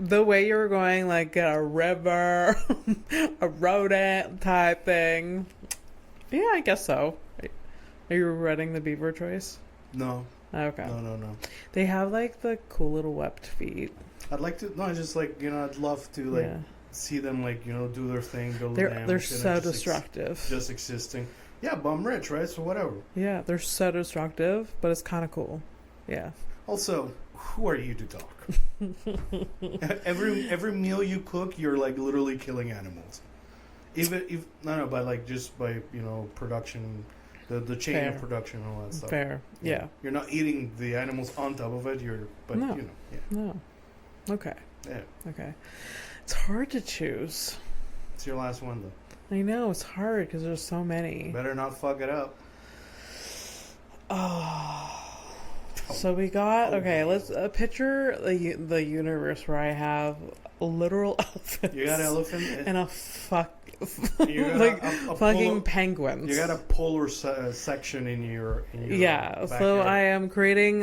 The way you were going, like a river, a rodent type thing. Yeah, I guess so. Are you regretting the beaver choice? no, Okay. no. They have like the cool little webbed feet. I'd like to. No, it's just like I'd love to like see them like do their thing, build the damage. They're so destructive. Just existing. Yeah, but I'm rich, right? So whatever. Yeah, they're so destructive, but it's kind of cool. Yeah. Also, who are you to talk? every meal you cook, you're like literally killing animals. Even if but like just by production, the chain Fair. of production and all that stuff. Fair. Yeah. You're not eating the animals on top of it. No. Yeah. No. Okay. Yeah. Okay. It's hard to choose. It's your last one though. I know it's hard because there's so many. Better not fuck it up. Oh. So we got let's picture the universe where I have literal elephants. You got elephant and a fucking penguins. You got a polar section in your yeah. So backyard. I am creating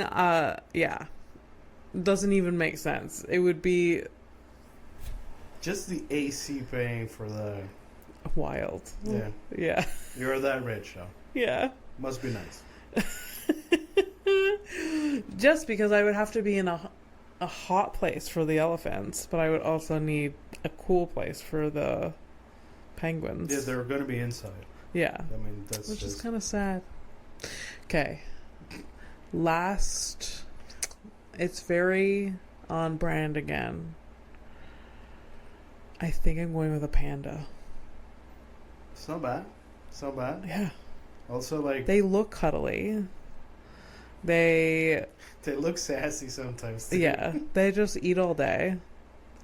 doesn't even make sense. It would be just the AC paying for the wild. Yeah. Yeah. You're that rich, though. Yeah. Must be nice. Just because I would have to be in a hot place for the elephants, but I would also need a cool place for the penguins. Yeah, they're going to be inside. Yeah. I mean, that's which just is kind of sad. Okay. Last. It's very on brand again. I think I'm going with a panda. It's not bad. It's not bad. Yeah. Also, like They look cuddly. They look sassy sometimes. Too. Yeah. They just eat all day.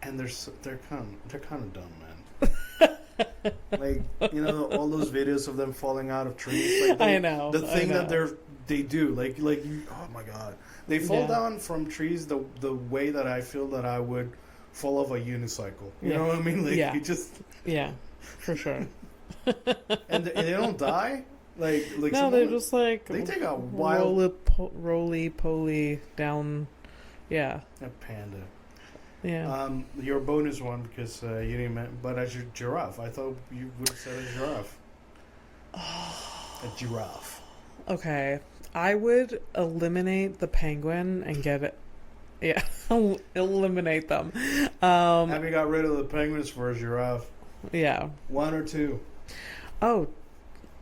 And they're kind of dumb, man. Like all those videos of them falling out of trees. Like I know. The thing that they do, like oh my god, they fall down from trees the way that I feel that I would fall off a unicycle. You know what I mean? Like you just for sure. and they don't die. Like no, they're just like they take a wild roly poly down. Yeah, a panda. Yeah. Your bonus one because you didn't. But as your giraffe, I thought you would have said a giraffe. A giraffe. Okay, I would eliminate the penguin and get it. Yeah, eliminate them. Have you got rid of the penguins for a giraffe? Yeah. 1 or 2. Oh,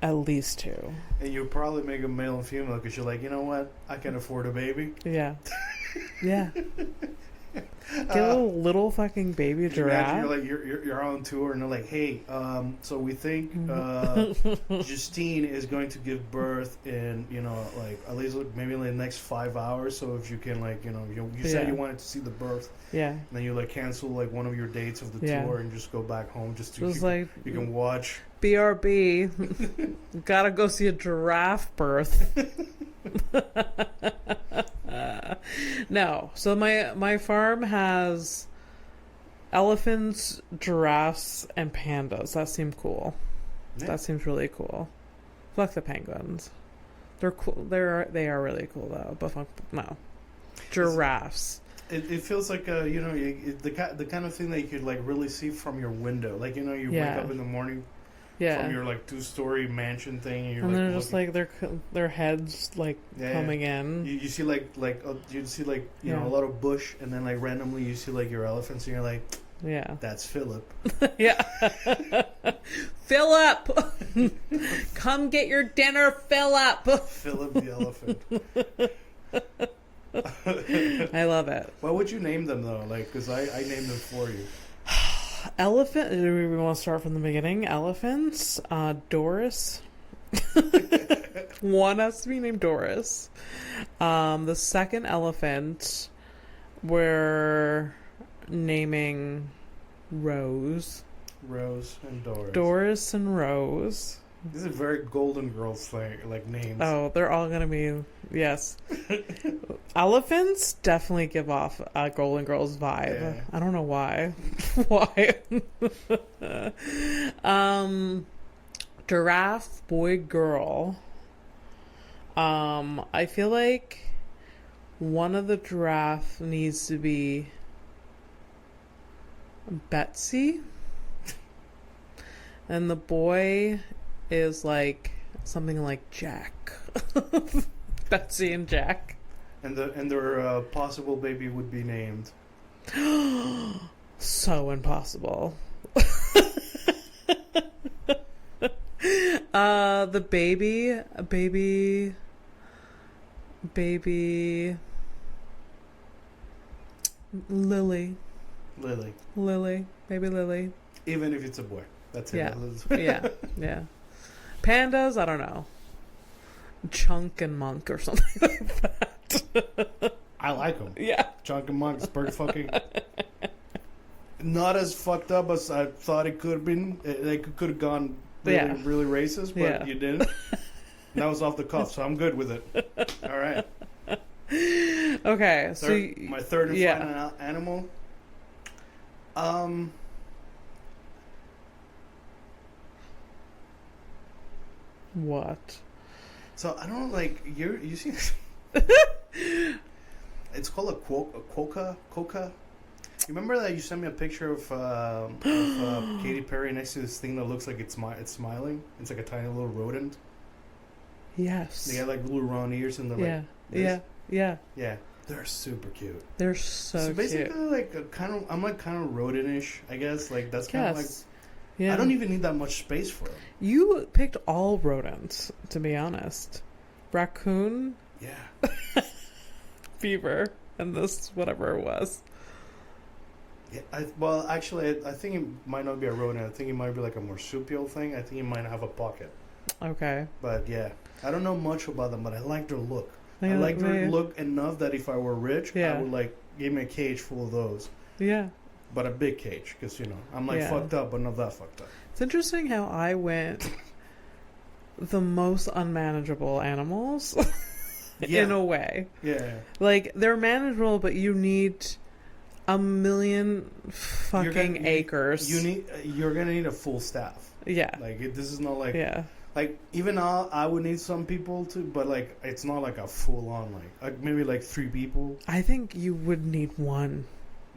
at least 2. And you probably make a male and female because you're like, you know what? I can afford a baby. Yeah. Yeah. Get a little fucking baby giraffe. Imagine you're on tour and they're like, hey, so we think Justine is going to give birth in like at least maybe in the next 5 hours. So if you can you said you wanted to see the birth, and then you cancel one of your dates of the tour and just go back home just to you can watch. BRB, gotta go see a giraffe birth. No, so my farm has elephants, giraffes, and pandas. That seemed cool. Yeah. That seems really cool. Fuck the penguins. They're cool. They are really cool though. But no, giraffes. It feels like the kind of thing that you could really see from your window. You wake up in the morning. Yeah. From your 2-story mansion thing, and they're just their heads coming in. You see a lot of bush, and then randomly you see your elephants, and you're like, yeah, that's Philip. Yeah, Philip, come get your dinner, Philip. Philip the elephant. I love it. What would you name them though? Because I named them for you. Elephant. Do we want to start from the beginning? Elephants. Doris. One has to be named Doris. The second elephant, we're naming Rose. Rose and Doris. Doris and Rose. This is a very Golden Girls thing, names. Oh, they're all gonna be yes. Elephants definitely give off a Golden Girls vibe. Yeah. I don't know why. Why? Giraffe, boy, girl. I feel like one of the giraffe needs to be Betsy, and the boy is something like Jack. Betsy and Jack. And their possible baby would be named. So impossible. The baby Lily. Baby Lily. Even if it's a boy. That's it. Yeah. Pandas, I don't know. Chunk and Monk or something like that. I like them. Yeah. Chunk and Monk is pretty fucking... Not as fucked up as I thought it could have been. It could have gone really racist, but you didn't. That was off the cuff, so I'm good with it. All right. Okay, so... My third and final animal... What? So I don't know, you see. It's called a quokka. You remember that you sent me a picture of Katy Perry next to this thing that looks like it's smiling. It's like a tiny little rodent. Yes. They got little round ears and they're yeah. They're super cute. They're so cute. Basically I'm kind of rodent-ish, I guess. That's kind of Yeah. I don't even need that much space for them. You picked all rodents, to be honest. Raccoon. Yeah. Beaver. And this, whatever it was. Yeah. Actually, I think it might not be a rodent. I think it might be a marsupial thing. I think it might have a pocket. Okay. But yeah, I don't know much about them, but I like their look. I like their look enough that if I were rich, I would give me a cage full of those. Yeah. But a big cage, because, I'm fucked up, but not that fucked up. It's interesting how I went the most unmanageable animals in a way. Yeah. They're manageable, but you need a million fucking acres. You're going to need a full staff. Yeah. This is not Yeah. Even I would need some people to, but it's not a full on, maybe 3 people. I think you would need one.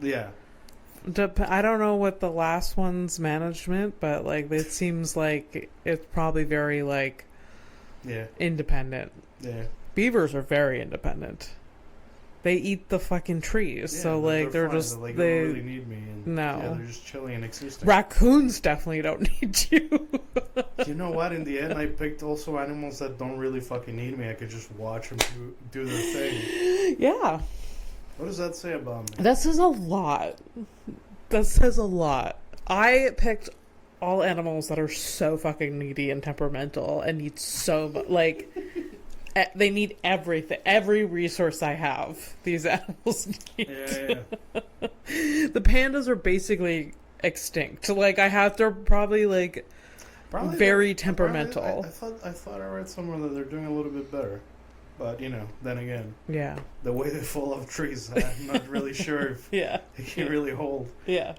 Yeah. I don't know what the last one's management, but it seems like it's probably very independent. Yeah. Beavers are very independent. They eat the fucking trees, so they're just they don't really need me. And, no, they're just chilling and existing. Raccoons definitely don't need you. You know what? In the end, I picked also animals that don't really fucking need me. I could just watch them do their thing. Yeah. What does that say about me? That says a lot. That says a lot. I picked all animals that are so fucking needy and temperamental and need so much, like, they need everything, every resource I have. These animals need. Yeah. The pandas are basically extinct. Like, I have to probably, like, very temperamental. I thought I read somewhere that they're doing a little bit better. But, then again, yeah, the way they fall off trees, I'm not really sure if yeah, they can really hold. Yeah.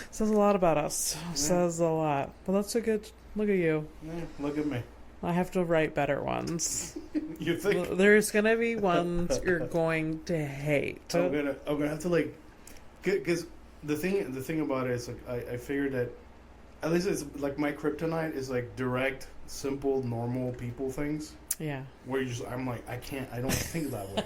Says a lot about us. Yeah. Says a lot. But that's a good look at you. Yeah, look at me. I have to write better ones. You think? There's gonna be ones you're going to hate. I'm gonna have to, like, because the thing about it is, like, I figured that at least it's like my kryptonite is like direct, simple, normal people things. Yeah. Where I'm like, I don't think that way.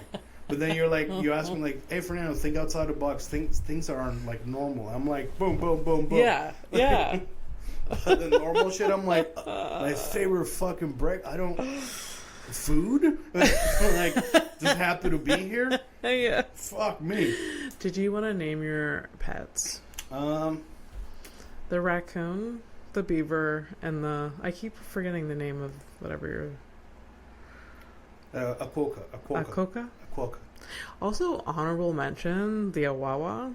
But then you're like, you ask me like, hey Fernando, think outside the box. Things aren't like normal. I'm like, boom, boom, boom, boom. Yeah. The normal shit, I'm like, my favorite fucking break. I don't food. Like, just happen to be here. Yeah. Fuck me. Did you want to name your pets? The raccoon, the beaver, and I keep forgetting the name of whatever you're. A quokka. Also, honorable mention, the Awawa.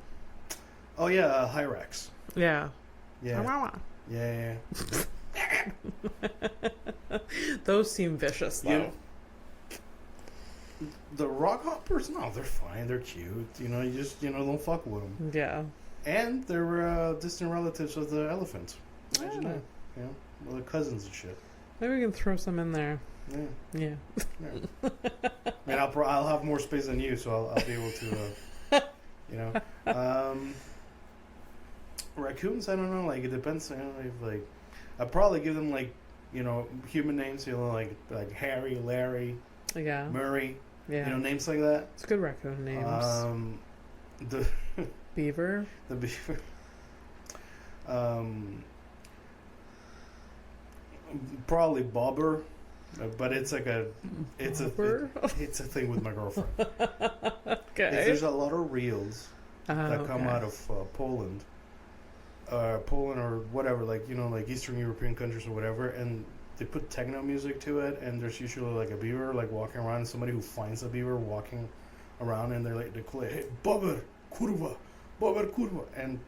Oh yeah, Hyrax. Yeah. Awawa. Yeah. Those seem vicious, though. The rock hoppers, no, they're fine. They're cute. You just don't fuck with them. Yeah. And they're distant relatives of the elephants. Imagine that. Well, they're cousins and shit. Maybe we can throw some in there. Yeah. I mean, I'll have more space than you, so I'll be able to, raccoons, I don't know, like, it depends, if, like, I'd probably give them, like, human names, like Harry, Larry, Murray, names like that. It's good raccoon names. The beaver. The beaver. Probably Bobber. But it's like it's a thing with my girlfriend. Okay. There's a lot of reels that come out of Poland or whatever, like like Eastern European countries or whatever, and they put techno music to it, and there's usually like a beaver like walking around, and somebody who finds a beaver walking around, and they call it, hey, Bobber kurwa, and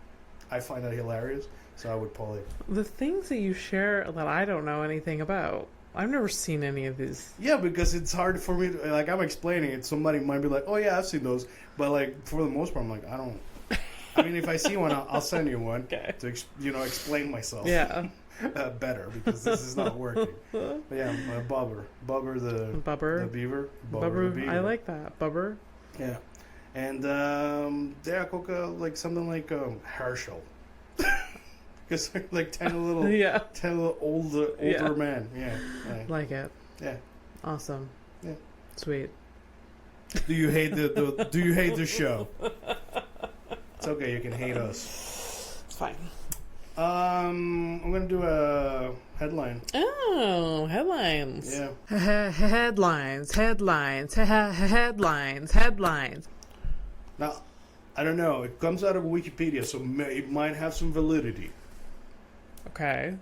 I find that hilarious. So I would probably the things that you share that I don't know anything about. I've never seen any of these. Yeah, because it's hard for me to, like, I'm explaining it. Somebody might be like, oh, yeah, I've seen those. But, like, for the most part, I'm like, I don't. I mean, if I see one, I'll send you one to, explain myself better, because this is not working. But, yeah, Bobber the beaver. Bobber the beaver. I like that. Bobber. Yeah. And, Coca, like, something like Herschel. Because they're like 10 little older man. Yeah. Like it. Yeah. Awesome. Yeah. Sweet. Do you hate the show? It's okay, you can hate us. It's fine. I'm gonna do a headline. Oh, headlines. Yeah. Headlines. Now, I don't know. It comes out of Wikipedia, so it might have some validity. Okay.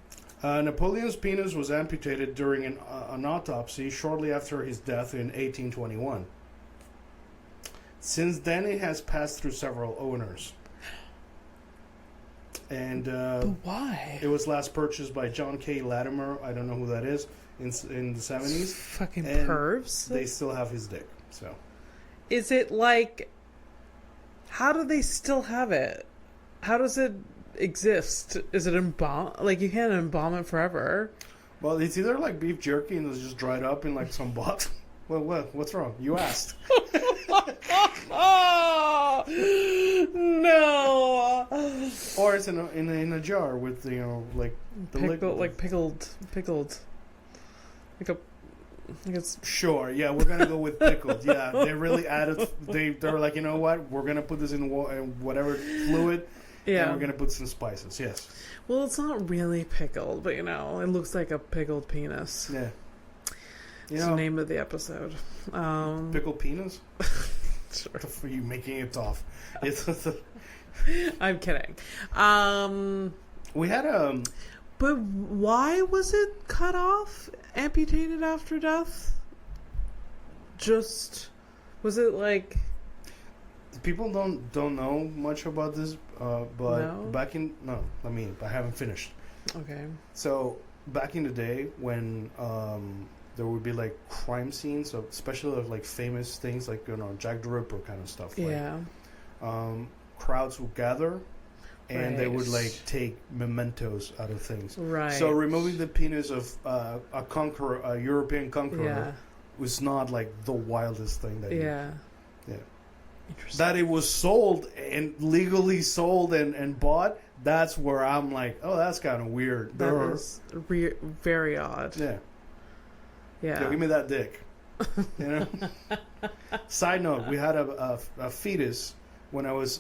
Napoleon's penis was amputated during an autopsy shortly after his death in 1821. Since then, it has passed through several owners. And but why? It was last purchased by John K. Latimer. I don't know who that is. In the 70s. Fucking and pervs. They still have his dick. So. Is it like? How do they still have it? How does it exist? Is it embalmed? Like, you can't embalm it forever. Well, it's either like beef jerky and it's just dried up in like some box. Well, what's wrong? You asked. Oh, no. Or it's in a jar with like the pickled. Like it's sure. Yeah, we're gonna go with pickled. Yeah, they really added. They were like, you know what? We're gonna put this in whatever fluid. Yeah, and we're gonna put some spices. Yes. Well, it's not really pickled, but it looks like a pickled penis. Yeah. It's the name of the episode. Pickled penis. Sure. For you making it tough. It's I'm kidding. we had a. But why was it cut off, amputated after death? Just was it like? People don't know much about this, but No? I haven't finished. Okay. So back in the day when there would be like crime scenes, especially of like famous things like Jack the Ripper kind of stuff. Yeah. Like, crowds would gather, and they would Right. like take mementos out of things. Right. So removing the penis of a European conqueror, Yeah. was not like the wildest thing that. Yeah. Yeah. Interesting. That it was sold and legally sold and bought. That's where I'm like, oh, that's kind of weird. That is very odd. Yeah. Yeah. Give me that dick. You know. Side note: we had a fetus when I was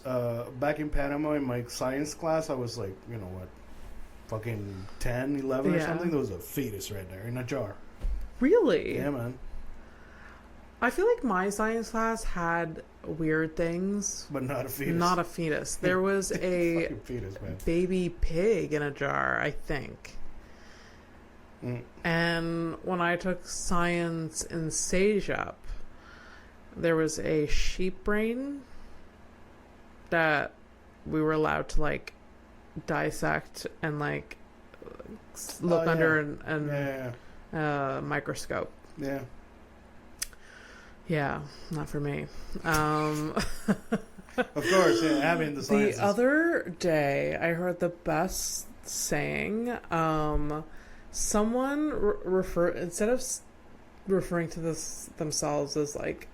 back in Panama in my science class. I was like, you know what, fucking 10, 11 or Yeah. something. There was a fetus right there in a jar. Really? Yeah, man. I feel like my science class had weird things. But not a fetus. Not a fetus. There was a fucking fetus, man. baby pig in a jar, I think. Mm. And when I took science in SageUp, there was a sheep brain that we were allowed to like dissect and like look Oh, under Yeah. a microscope. Yeah. Yeah, not for me. Of course, yeah. Having the sciences. The other day, I heard the best saying. Someone instead of referring to themselves as like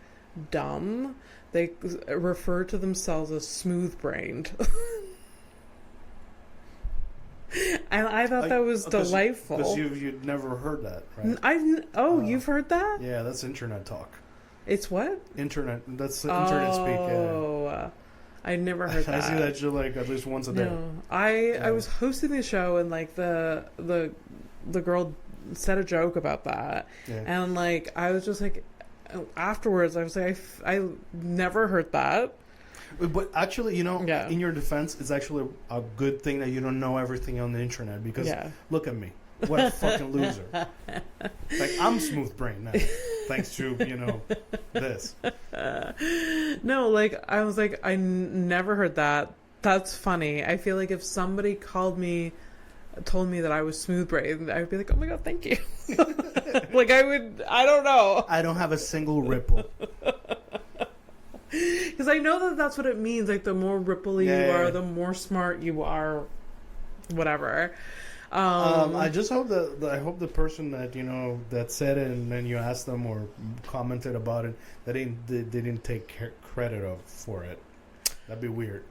dumb, they refer to themselves as smooth-brained. And I thought that was delightful. Because you'd never heard that, right? You've heard that? Yeah, that's internet talk. It's what? Internet. That's internet speak. Yeah. Oh, I never heard that. I see that shit like at least once a day. No, I was hosting the show and like the girl said a joke about that, Yeah. and like I was just like, afterwards I was like, I never heard that. But actually, Yeah. in your defense, it's actually a good thing that you don't know everything on the internet because look at me. What a fucking loser. Like, I'm smooth brain now. Thanks to, this. No, like, I was like, I never heard that. That's funny. I feel like if somebody told me that I was smooth brain, I would be like, oh my God, thank you. Like, I don't know. I don't have a single ripple. Because I know that that's what it means. Like, the more ripply you are, the more smart you are, whatever. I just hope I hope the person that that said it and then you asked them or commented about it, they didn't take credit for it. That'd be weird.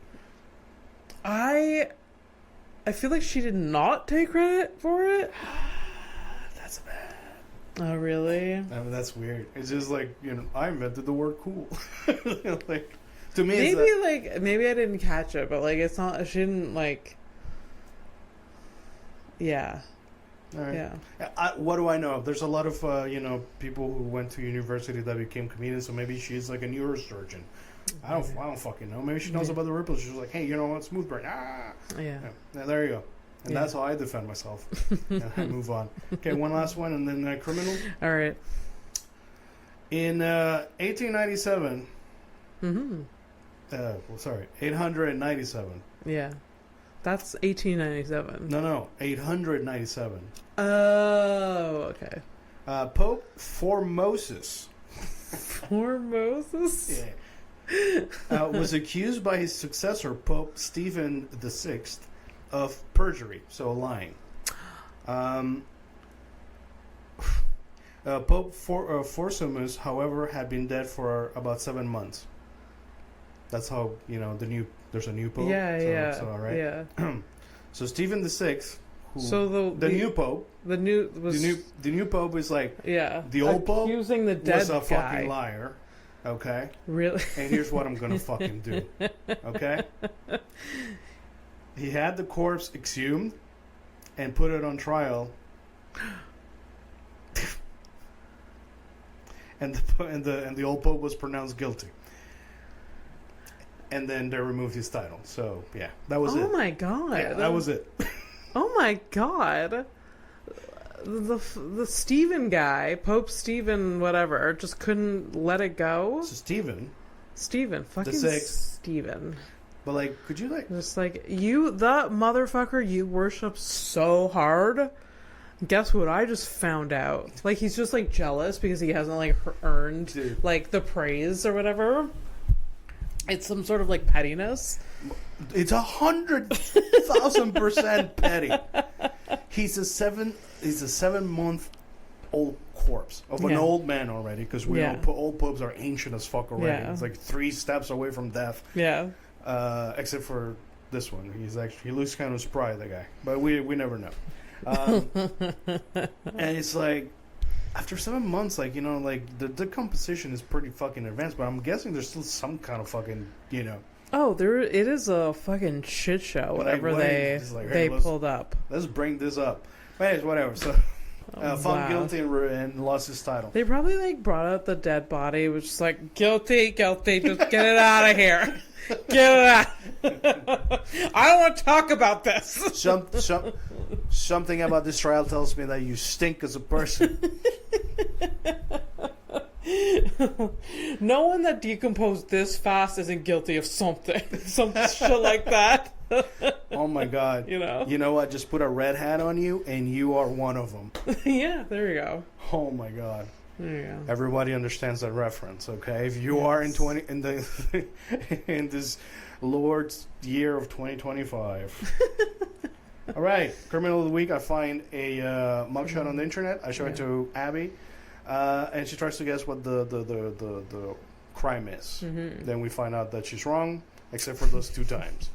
I feel like she did not take credit for it. That's bad. Oh, really? I mean, that's weird. It's just like I invented the word cool. Like, to me, maybe I didn't catch it, but like it's not. She didn't like. Yeah. All right. Yeah. What do I know? There's a lot of people who went to university that became comedians. So maybe she's like a neurosurgeon. I don't fucking know. Maybe she knows about the ripples. She's like, hey, you know what? Smooth brain. Yeah. There you go. And that's how I defend myself. And I move on. Okay, one last one, and then criminal. All right. In 1897. Mm-hmm. 897. Yeah. That's 1897. No, 897. Oh, okay. Pope Formosus. Formosus? Yeah. Was accused by his successor, Pope Stephen VI, of perjury, so lying. Pope Formosus, however, had been dead for about 7 months. That's how there's a new pope. Yeah. So, all right. Yeah. So Stephen VI, the new pope, the new pope is like the old pope accusing the dead was a guy. fucking liar. Okay. Really? And here's what I'm gonna fucking do. Okay. He had the corpse exhumed and put it on trial. And the old pope was pronounced guilty. and then they removed his title. So yeah, that was it. Oh my god. Yeah, that was it. Oh my god. The Stephen guy, Pope Stephen whatever, just couldn't let it go. So Stephen, fucking sixth. Stephen. But like, could you like Just like, you, the motherfucker you worship so hard. Guess what I just found out? Like, he's just like jealous because he hasn't like earned Dude. like the praise or whatever. It's some sort of like pettiness. It's 100,000% petty. He's a 7-month old corpse of an old man already, because we know old popes are ancient as fuck already. Yeah. It's like 3 steps away from death. Yeah. Except for this one, he looks kind of spry, the guy, but we never know. And it's like, after 7 months, like, you know, like the decomposition is pretty fucking advanced, but I'm guessing there's still some kind of fucking, you know. Oh, it is a fucking shit show. Whatever they pulled up. Let's bring this up. But anyways, whatever. So found guilty and lost his title. They probably like brought out the dead body. It was just like, guilty. Just get it out of here. Get it out. I don't want to talk about this. Something about this trial tells me that you stink as a person. No one that decomposed this fast isn't guilty of something. Some shit like that. Oh my god. You know what? Just put a red hat on you and you are one of them. Yeah, there you go. Oh my god. There you go. Everybody understands that reference, okay? If you are in this Lord's year of 2025. All right, criminal of the week. I find a mugshot on the internet. I show it to Abby, and she tries to guess what the crime is. Mm-hmm. Then we find out that she's wrong, except for those 2 times.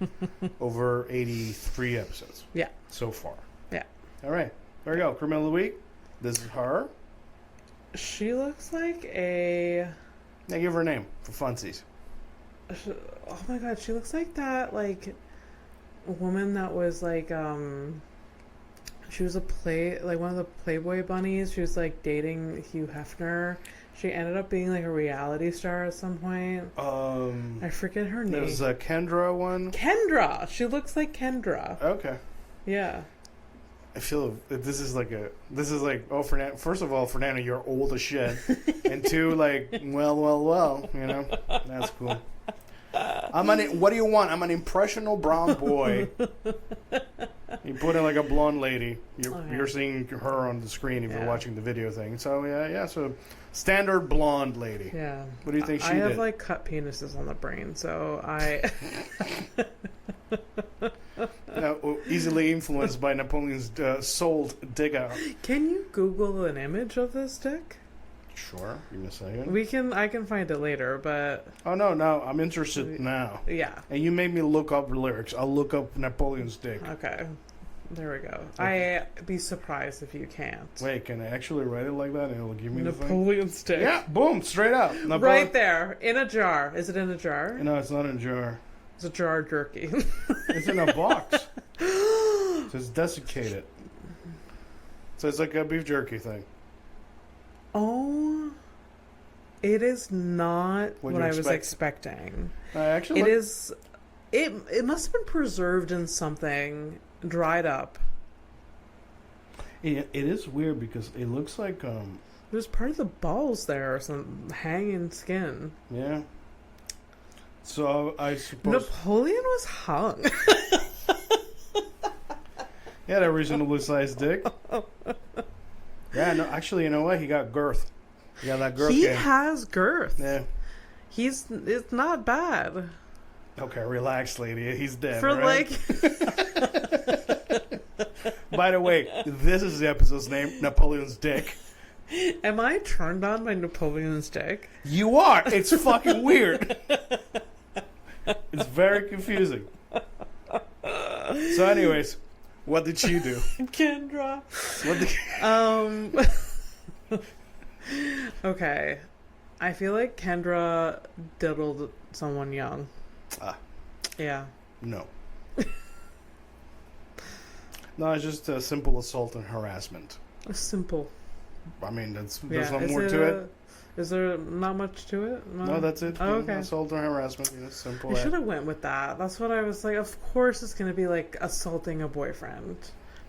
Over 83 episodes. Yeah. So far. Yeah. All right, there we go. Criminal of the week. This is her. She looks like a... Now give her a name for funsies. Oh my god, she looks like that, like, woman that was like, she was one of the Playboy bunnies. She was like dating Hugh Hefner. She ended up being like a reality star at some point. I forget her name. There's a Kendra one. Kendra! She looks like Kendra. Okay. Yeah. I feel this is like, oh, Fernando, first of all, Fernando, you're old as shit. And 2, like, well, you know, that's cool. What do you want? I'm an impressionable brown boy. You put in like a blonde lady. You're seeing her on the screen if you're watching the video thing. So, yeah, so standard blonde lady. Yeah. What do you think she did? I have, did? like, cut penises on the brain, so I... Easily influenced by Napoleon's sold dick out. Can you Google an image of this dick? Sure. Give me a second. I can find it later, but... Oh, no. I'm interested now. Yeah. And you made me look up lyrics. I'll look up Napoleon's dick. Okay. There we go. Okay. I'd be surprised if you can't. Wait, can I actually write it like that and it'll give me Napoleon's dick? Yeah, boom, straight up. Right there. In a jar. Is it in a jar? No, it's not in a jar. It's a jar of jerky. It's in a box. So it's desiccated. So it's like a beef jerky thing. Oh, it is not what I was expecting. Actually, it must have been preserved in something, dried up. It is weird because it looks like there's part of the balls there or some hanging skin. Yeah. So I suppose Napoleon was hung. He had a reasonably sized dick. Yeah, no, actually, you know what? He got girth. He got that girth. He has girth. Yeah. It's not bad. Okay, relax, lady. He's dead. For right? By the way, this is the episode's name, Napoleon's Dick. Am I turned on by Napoleon's dick? You are. It's fucking weird. It's very confusing. So, anyways, what did she do? Kendra. Okay. I feel like Kendra diddled someone young. Yeah. No. No, it's just a simple assault and harassment. Simple. I mean, there's no more to it. Is there not much to it? No, that's it. Oh, okay. Assault or harassment. Simple. I should have went with that. That's what I was like. Of course, it's gonna be like assaulting a boyfriend,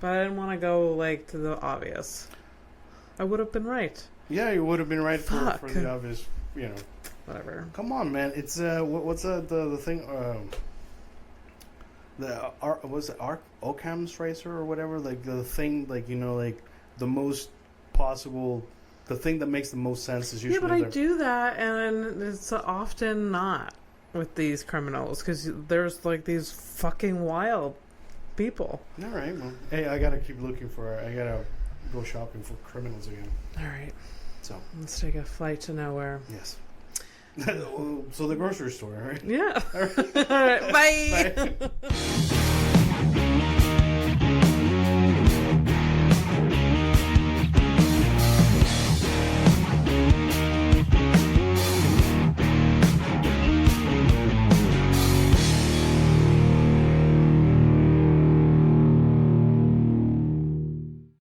but I didn't want to go like to the obvious. I would have been right. Yeah, you would have been right for the obvious. Whatever. Come on, man. It's what's the thing? Was it Occam's razor or whatever? Like the thing, like like the most possible. The thing that makes the most sense is usually. Yeah, but I do that, and it's often not with these criminals because there's like these fucking wild people. All right, well, hey, I gotta keep looking for. I gotta go shopping for criminals again. All right, so let's take a flight to nowhere. Yes. So the grocery store, right? Yeah. All right. Bye. Bye.